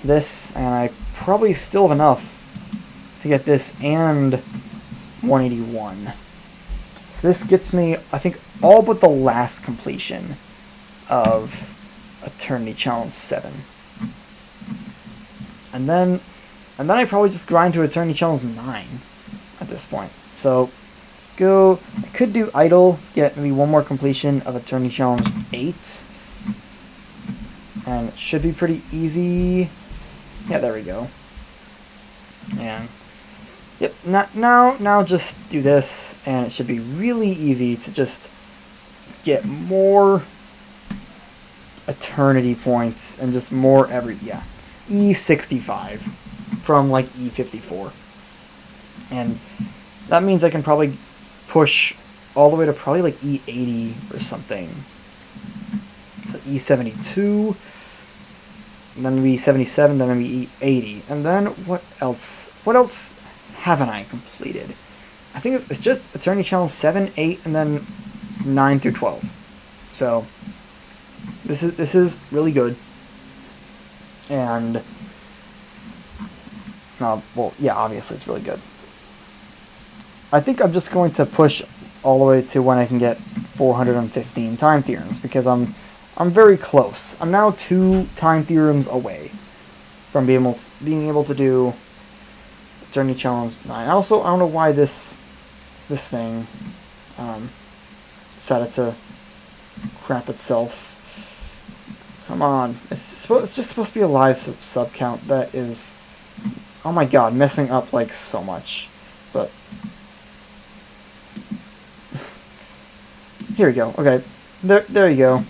this, and I probably still have enough to get this and 181. So this gets me, I think, all but the last completion of Eternity Challenge 7. And then I probably just grind to Eternity Challenge 9 at this point. So let's go. I could do Idle, get maybe one more completion of Eternity Challenge 8. And it should be pretty easy. Yeah, there we go. And yep, now just do this, and it should be really easy to just get more eternity points and just more E65 from like E54. And that means I can probably push all the way to probably like E80 or something. So E72, and then maybe 77, then maybe E80. And then what else? What else haven't I completed? I think it's just Eternity Challenge 7, 8, and then 9 through 12. So this is really good. And well, yeah, obviously it's really good. I think I'm just going to push all the way to when I can get 415 time theorems, because I'm very close. I'm now 2 time theorems away from being able to do Eternity Challenge 9. Also, I don't know why this thing decided to crap itself. Come on. It's just supposed to be a live sub count that is, oh my god, messing up like so much. But here we go. Okay. There you go.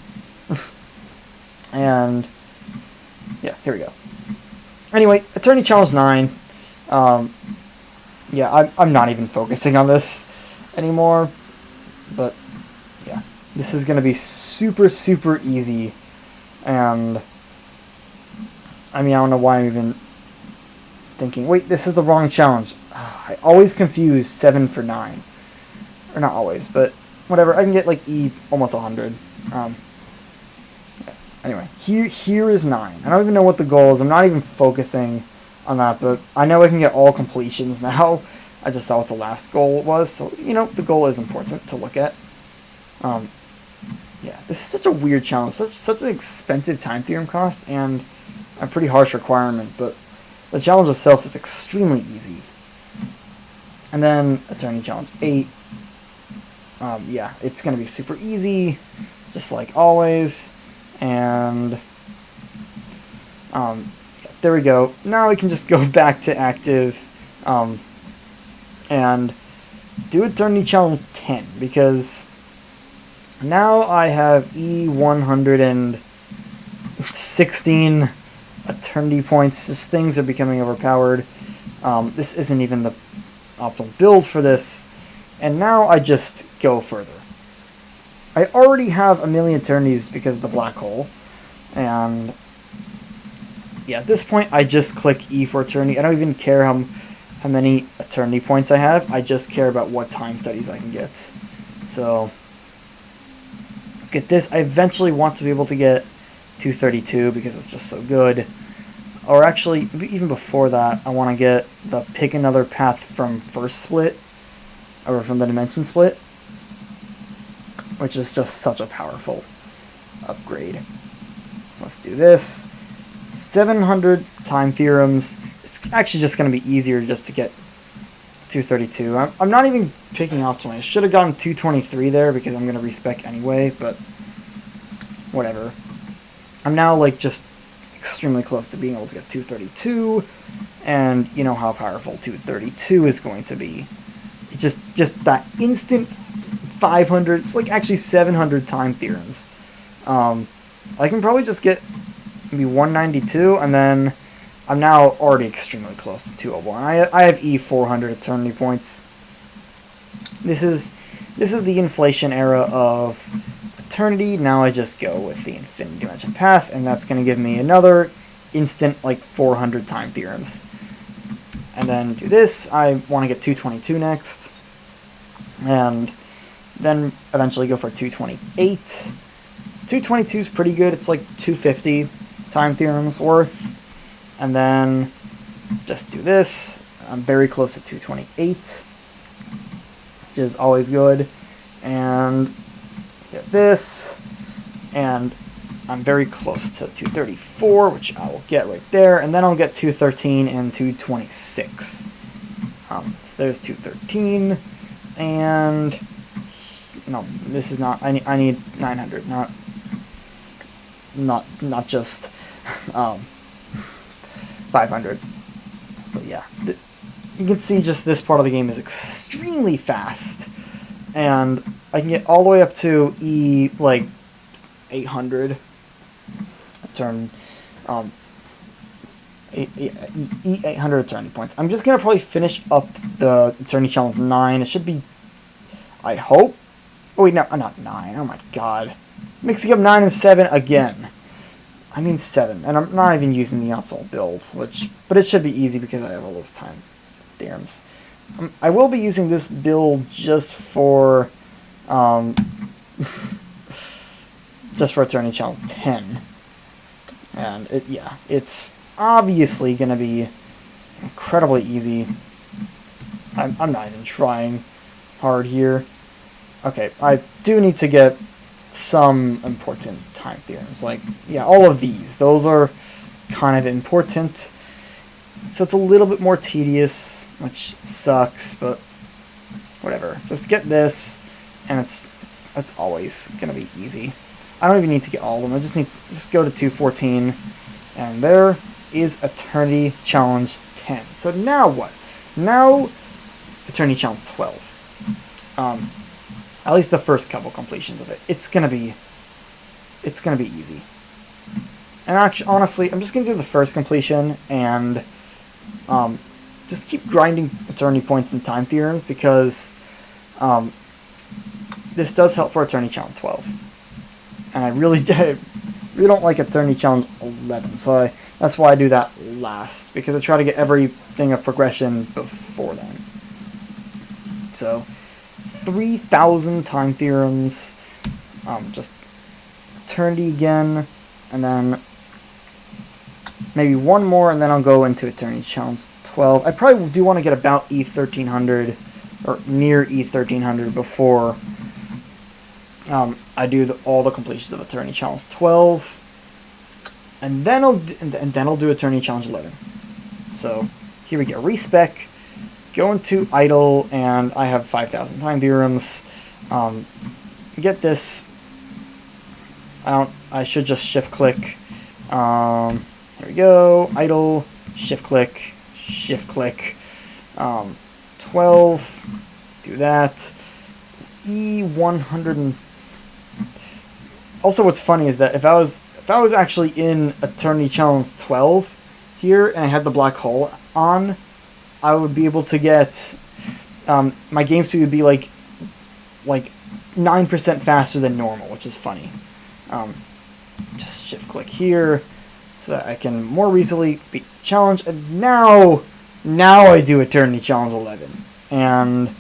And yeah, here we go. Anyway, Eternity Challenge 9. Yeah, I'm not even focusing on this anymore. But yeah, this is gonna be super, super easy. And I mean, I don't know why I'm even thinking, wait, this is the wrong challenge. I always confuse 7 for 9. Or not always, but whatever. I can get like almost 100. Anyway, here is 9. I don't even know what the goal is. I'm not even focusing on that, but I know I can get all completions now. I just saw what the last goal was, so, you know, the goal is important to look at. Yeah, this is such a weird challenge. Such an expensive time theorem cost, and a pretty harsh requirement, but the challenge itself is extremely easy. And then Eternity Challenge 8. Yeah, it's going to be super easy, just like always. And there we go. Now we can just go back to active and do Eternity Challenge 10, because now I have E116 eternity points. Just things are becoming overpowered. This isn't even the optimal build for this, and now I just go further. I already have a million eternities because of the black hole, and yeah, at this point I just click E for eternity. I don't even care how many eternity points I have. I just care about what time studies I can get. So let's get this. I eventually want to be able to get 232 because it's just so good. Or actually, even before that, I want to get the pick another path from first split, or from the dimension split, which is just such a powerful upgrade. So let's do this. 700 time theorems. It's actually just going to be easier just to get 232. I'm not even picking optimally. I should have gotten 223 there because I'm going to respec anyway, but whatever. I'm now like just extremely close to being able to get 232, and you know how powerful 232 is going to be. Just that instant 500, it's like actually 700 time theorems. I can probably just get maybe 192, and then I'm now already extremely close to 201. I have E400 eternity points. This is the inflation era of eternity. Now I just go with the infinite dimension path, and that's going to give me another instant like 400 time theorems. And then do this. I want to get 222 next, and then eventually go for 228. 222 is pretty good. It's like 250 time theorems worth. And then just do this. I'm very close to 228, which is always good. And get this. And I'm very close to 234, which I will get right there. And then I'll get 213 and 226. So there's 213. And no, this is not. I need 900, not just 500. But yeah, you can see just this part of the game is extremely fast, and I can get all the way up to E like 800. Turn E800 eternity points. I'm just gonna probably finish up the eternity challenge 9. It should be, I hope. Oh wait, no, not 9. Oh my god, mixing up 9 and 7 again. I mean 7, and I'm not even using the optimal build, but it should be easy because I have all those time theorems. I will be using this build just for Eternity Challenge 10, and it's obviously gonna be incredibly easy. I'm not even trying hard here. Okay, I do need to get some important time theorems, like, yeah, all of these. Those are kind of important. So it's a little bit more tedious, which sucks, but whatever. Just get this, and it's always going to be easy. I don't even need to get all of them. I just go to 214, and there is Eternity Challenge 10. So now what? Now Eternity Challenge 12. At least the first couple completions of it. It's gonna be easy. And actually, honestly, I'm just gonna do the first completion and just keep grinding eternity points and time theorems, because this does help for Eternity Challenge 12. And I really don't like Eternity Challenge 11, so that's why I do that last, because I try to get everything of progression before then. So 3,000 time theorems, just eternity again, and then maybe one more, and then I'll go into Eternity Challenge 12. I probably do want to get about E1300, or near E1300, before I do all the completions of Eternity Challenge 12, and then I'll do Eternity Challenge 11. So here we go, respec. Go into idle, and I have 5,000 time theorems. Get this. I should just shift click. Here we go. Idle, shift click, 12. Do that. E100. Also, what's funny is that if I was actually in Eternity Challenge 12 here, and I had the black hole on, I would be able to get, my game speed would be like 9% faster than normal, which is funny. Just shift click here so that I can more easily beat the challenge. And now I do Eternity Challenge 11. And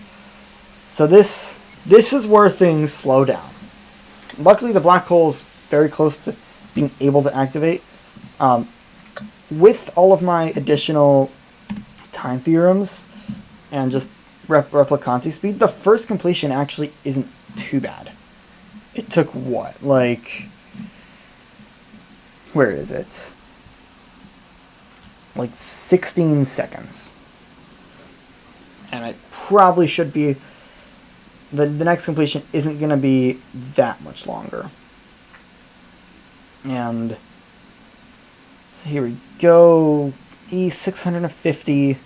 so this is where things slow down. Luckily, the black hole is very close to being able to activate. With all of my additional time theorems and just replicanti speed, the first completion actually isn't too bad. It took what, like where is it? Like 16 seconds. And it probably should be, the next completion isn't going to be that much longer. And so here we go, E650,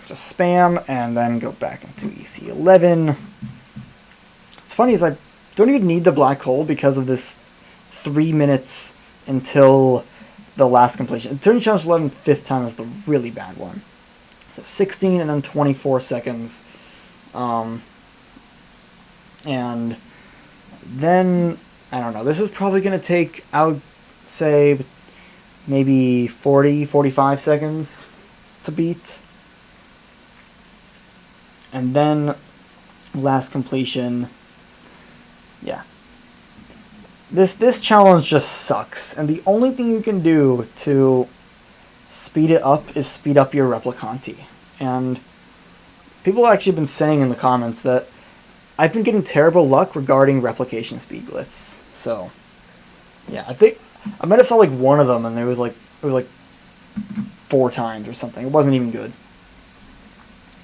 just spam, and then go back into EC11. What's funny is I don't even need the black hole because of this 3 minutes until the last completion. Eternity Challenge 11 fifth time is the really bad one. So 16 and then 24 seconds. And then, I don't know, this is probably going to take, I would say, maybe 40, 45 seconds to beat. And then last completion, yeah. This challenge just sucks, and the only thing you can do to speed it up is speed up your Replicanti. And people have actually been saying in the comments that I've been getting terrible luck regarding replication speed glyphs. So, yeah, I think I might have saw like one of them, and it was like 4 times or something. It wasn't even good.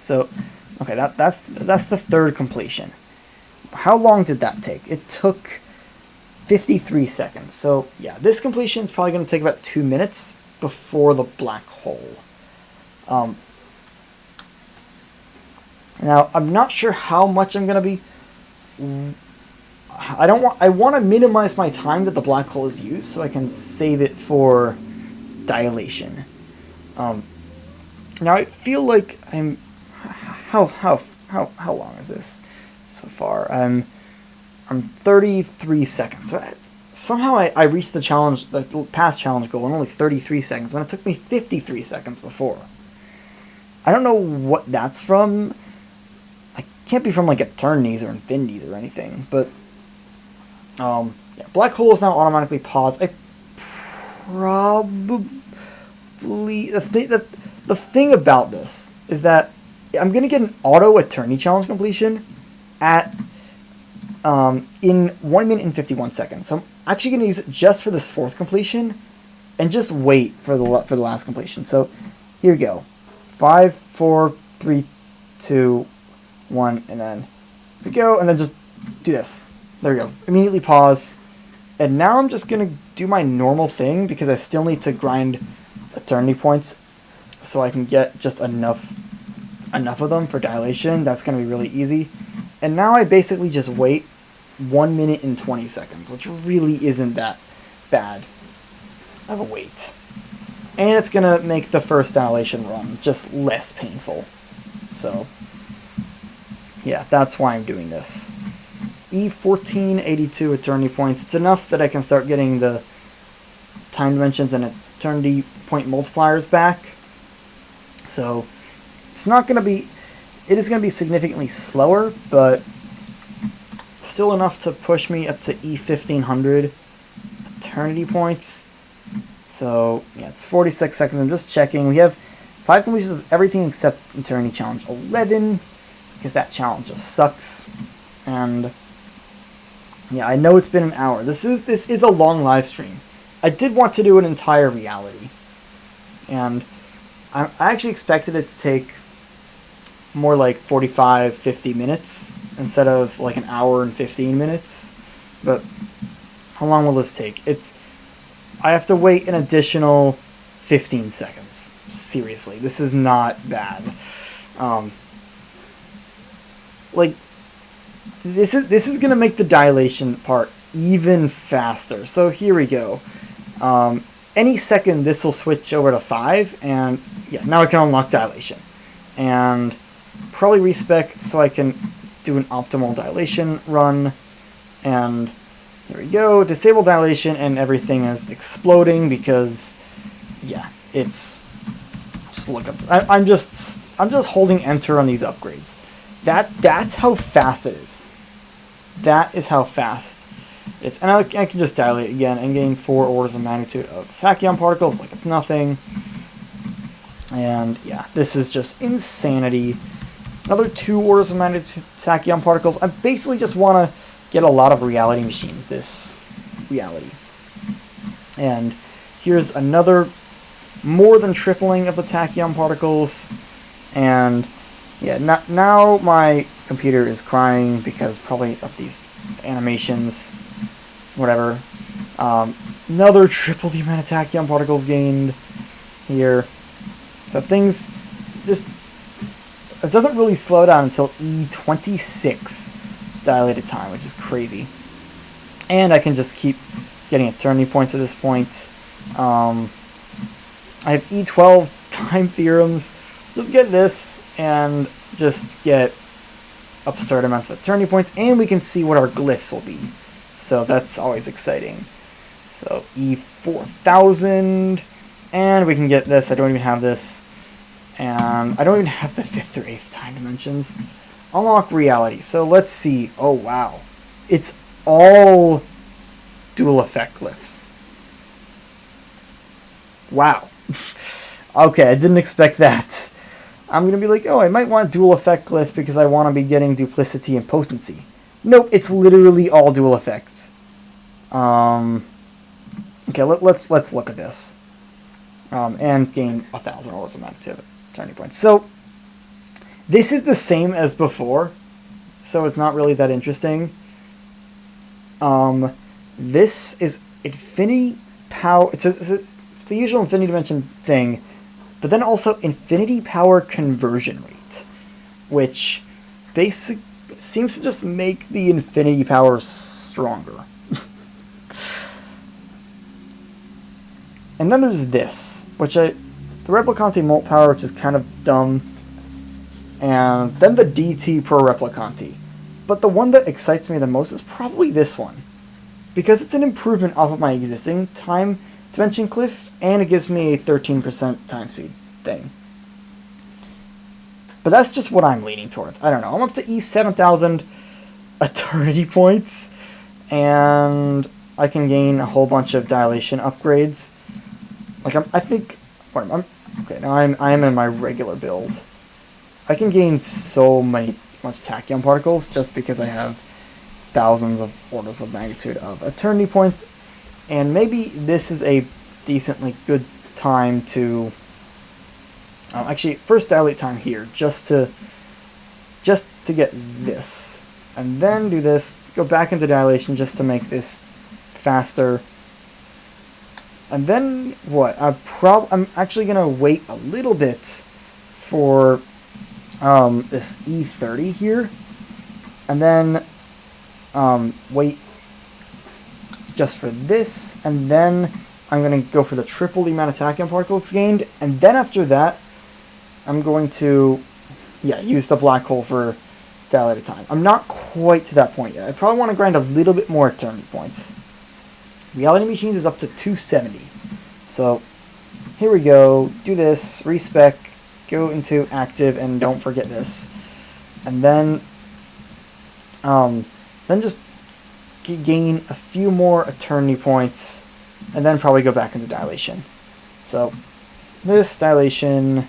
So, okay, that's the third completion. How long did that take? It took 53 seconds. So, yeah, this completion is probably going to take about 2 minutes before the black hole. Now, I'm not sure how much I'm going to be... I want to minimize my time that the black hole is used so I can save it for dilation. Now, I feel like I'm... How long is this so far? I'm 33 seconds. So somehow I reached the challenge, the past challenge goal in only 33 seconds when it took me 53 seconds before. I don't know what that's from. I can't be from like Eternities or Infinities or anything, but yeah, black hole is now automatically paused. I probably the thing about this is that I'm gonna get an auto Eternity challenge completion at in 1 minute and 51 seconds. So I'm actually going to use it just for this fourth completion and just wait for the last completion. So here we go. 5, 4, 3, 2, 1, and then we go, and then just do this. There we go. Immediately pause. And now I'm just going to do my normal thing because I still need to grind Eternity points so I can get just enough of them for dilation. That's going to be really easy. And now I basically just wait 1 minute and 20 seconds, which really isn't that bad of a wait. And it's going to make the first dilation run just less painful. So, yeah, that's why I'm doing this. E1482 Eternity points. It's enough that I can start getting the time dimensions and Eternity point multipliers back. So, it's not going to be... It is going to be significantly slower, but still enough to push me up to E1500 Eternity points. So, yeah, it's 46 seconds. I'm just checking. We have 5 completions of everything except Eternity Challenge 11, because that challenge just sucks. And, yeah, I know it's been an hour. This is a long live stream. I did want to do an entire reality. And I actually expected it to take more like 45, 50 minutes instead of like an hour and 15 minutes. But how long will this take? I have to wait an additional 15 seconds. Seriously, this is not bad. Like this is gonna make the dilation part even faster. So here we go. Any second this will switch over to 5, and yeah, now I can unlock dilation. And probably respec so I can do an optimal dilation run. And here we go, disable dilation, and everything is exploding because, yeah, it's just look up. I'm just holding enter on these upgrades. That's how fast it is. That is how fast it's. And I can just dilate again and gain 4 orders of magnitude of tachyon particles like it's nothing. And yeah, this is just insanity. Another 2 orders of magnitude tachyon particles. I basically just want to get a lot of reality machines this reality. And here's another more than tripling of the tachyon particles. And yeah, now my computer is crying because probably of these animations, whatever. Another triple the amount of tachyon particles gained here. So it doesn't really slow down until E26 dilated time, which is crazy. And I can just keep getting eternity points at this point. I have E12 time theorems. Just get this and just get absurd amounts of eternity points, and we can see what our glyphs will be. So that's always exciting. So E4000, and we can get this. I don't even have this. And I don't even have the 5th or 8th time dimensions. Unlock reality. So let's see. Oh, wow. It's all dual effect glyphs. Wow. Okay, I didn't expect that. I'm going to be like, oh, I might want dual effect glyph because I want to be getting duplicity and potency. Nope, it's literally all dual effects. Okay, let's look at this. And gain 1,000 orders of magnitude eternity points. So this is the same as before, so it's not really that interesting. This is infinity power. It's the usual infinity dimension thing, but then also infinity power conversion rate, which basically seems to just make the infinity power stronger. And then there's this, the Replicante Molt Power, which is kind of dumb. And then the DT Pro Replicante. But the one that excites me the most is probably this one, because it's an improvement off of my existing time dimension glyph, and it gives me a 13% time speed thing. But that's just what I'm leaning towards. I don't know. I'm up to E7000 eternity points, and I can gain a whole bunch of dilation upgrades. Like okay, now I'm in my regular build. I can gain so much tachyon particles just because I have thousands of orders of magnitude of eternity points, and maybe this is a decently good time to actually first dilate time here just to get this, and then do this, go back into dilation just to make this faster. And then what? I'm actually gonna wait a little bit for this E30 here, and then wait just for this, and then I'm gonna go for the triple the amount of tachyon particles gained, and then after that, I'm going to use the black hole for dilated time. I'm not quite to that point yet. I probably want to grind a little bit more eternity points. Reality Machines is up to 270. So here we go. Do this, respec, go into active, and don't forget this. And then just gain a few more eternity points, and then probably go back into dilation. So this dilation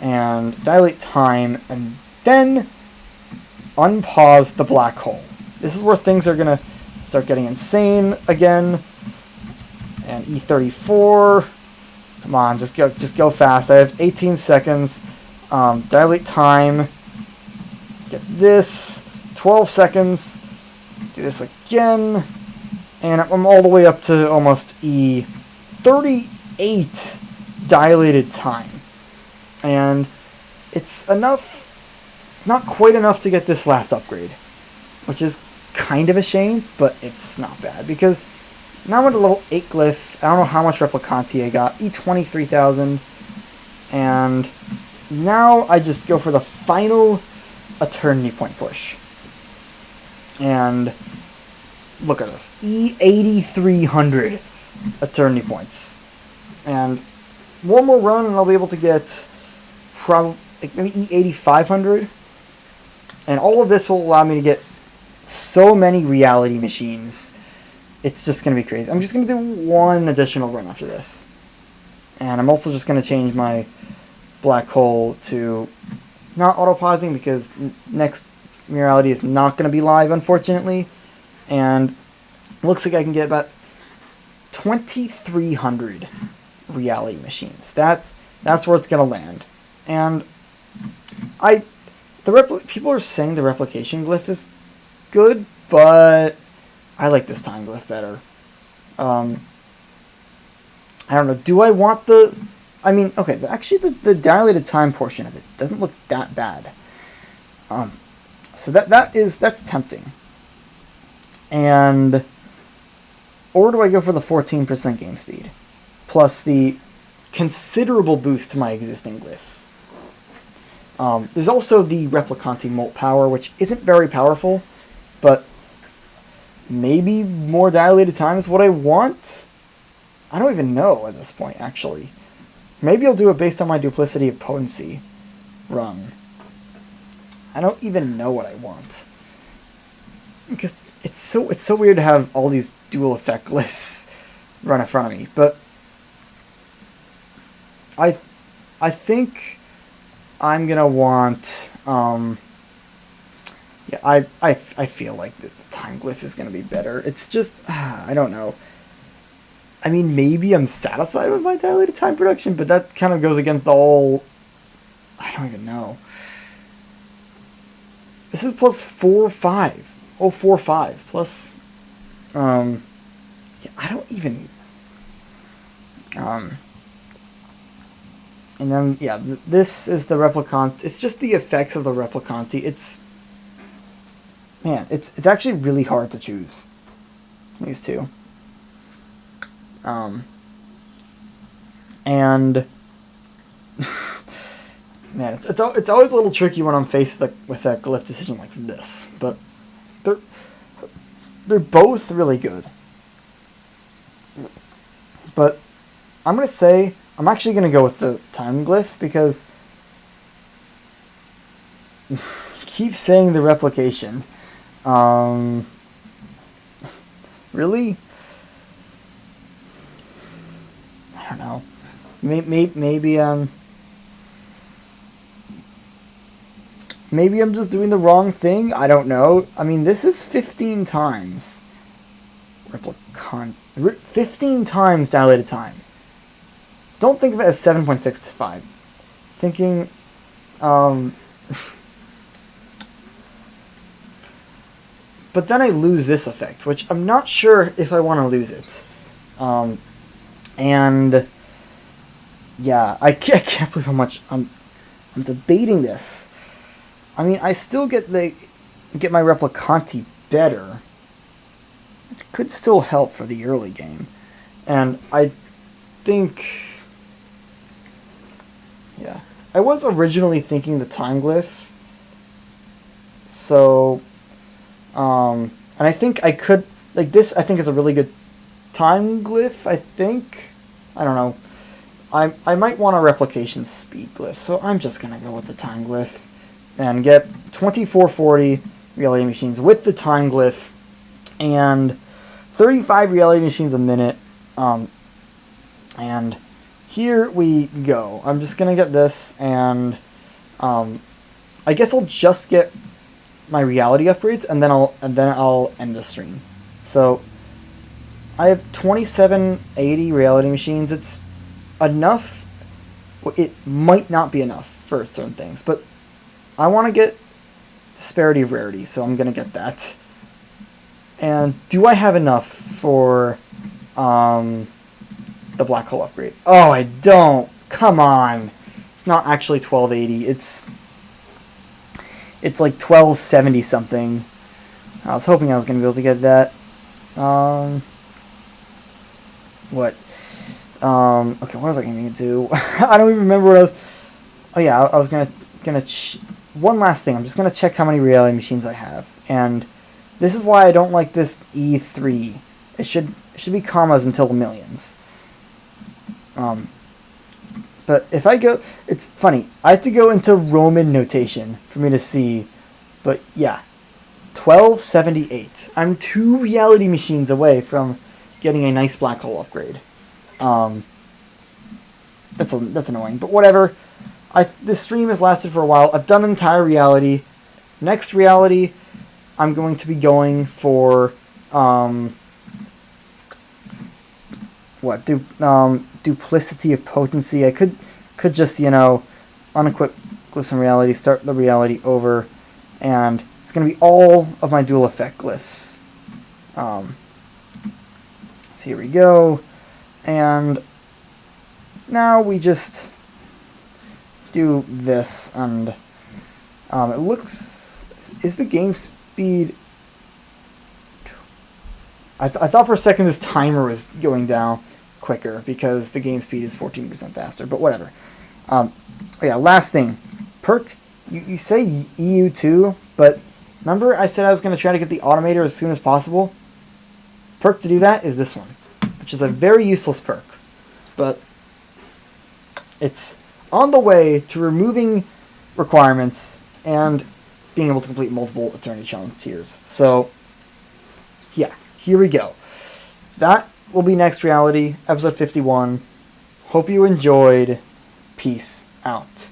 and dilate time, and then unpause the black hole. This is where things are gonna start getting insane again. And E34, come on, just go fast. I have 18 seconds. Dilate time. Get this. 12 seconds. Do this again, and I'm all the way up to almost E38 dilated time, and it's enough, not quite enough to get this last upgrade, which is kind of a shame, but it's not bad, because now I'm at a level 8 glyph. I don't know how much Replicante I got, E23,000, and now I just go for the final eternity point push. And look at this, E8300 eternity points, and one more run and I'll be able to get maybe E8500, and all of this will allow me to get so many reality machines. It's just going to be crazy. I'm just going to do one additional run after this, and I'm also just going to change my black hole to not auto-pausing, because next Reality is not going to be live, unfortunately, and it looks like I can get about 2,300 reality machines. That's where it's gonna land. And people are saying the replication glyph is good, but I like this time glyph better. I don't know. Do I want the... I mean, okay, actually the dilated time portion of it doesn't look that bad. So that's tempting. And... Or do I go for the 14% game speed? Plus the considerable boost to my existing glyph. There's also the Replicanti Molt Power, which isn't very powerful, but maybe more dilated time is what I want? I don't even know at this point, actually. Maybe I'll do it based on my Duplicity of Potency run. I don't even know what I want. Because it's so weird to have all these dual effect glyphs run in front of me, but I think I'm gonna want yeah, I feel like the time glyph is gonna be better. It's just I don't know. I mean, maybe I'm satisfied with my dilated time production, but that kind of goes against the whole... I don't even know. This is plus 4-5. Oh, 4-5 plus... yeah, I don't even... and then, yeah, this is the Replicant. It's just the effects of the Replicanti. It's... Man, it's actually really hard to choose these two. And man, it's always a little tricky when I'm faced with a glyph decision like this, but they're both really good. But I'm gonna say I'm actually gonna go with the time glyph because keep saying the replication. Really? I don't know. Maybe I'm just doing the wrong thing. I don't know. I mean, this is 15 times. 15 times dilated time. Don't think of it as 7.65. Thinking, but then I lose this effect, which I'm not sure if I want to lose it. And yeah, I can't believe how much I'm debating this. I mean, I still get my Replicanti better. It could still help for the early game, and I think, yeah, I was originally thinking the time glyph. So, and I think I could like this. I think is a really good time glyph. I think, I don't know. I might want a replication speed glyph, so I'm just gonna go with the time glyph and get 2440 reality machines with the time glyph and 35 reality machines a minute. And here we go. I'm just gonna get this, and I guess I'll just get my reality upgrades, and then I'll end the stream. So I have 2780 reality machines. It's enough. It might not be enough for certain things, but I want to get disparity of rarity, so I'm gonna get that. And do I have enough for the black hole upgrade? Oh, I don't. Come on. It's not actually 1280. It's like 1270 something. I was hoping I was gonna be able to get that. What? Okay, what was I going to do? I don't even remember what I was... Oh yeah, I was gonna one last thing. I'm just gonna check how many reality machines I have, and this is why I don't like this E3. It should be commas until the millions. But if I go... It's funny. I have to go into Roman notation for me to see. But yeah. 1278. I'm 2 reality machines away from getting a nice black hole upgrade. That's annoying. But whatever. This stream has lasted for a while. I've done entire reality. Next reality, I'm going to be going for... what duplicity of potency. I could just unequip glyphs in reality, start the reality over, and it's gonna be all of my dual effect glyphs. So here we go, and now we just do this, and it looks, is the game speed, I thought for a second this timer was going down quicker because the game speed is 14% faster, but whatever. Oh yeah, last thing, perk, you say EU2, but remember I said I was going to try to get the automator as soon as possible? Perk to do that is this one, which is a very useless perk, but it's on the way to removing requirements and being able to complete multiple Eternity Challenge tiers. So, yeah, here we go. That will be next reality, episode 51. Hope you enjoyed. Peace out.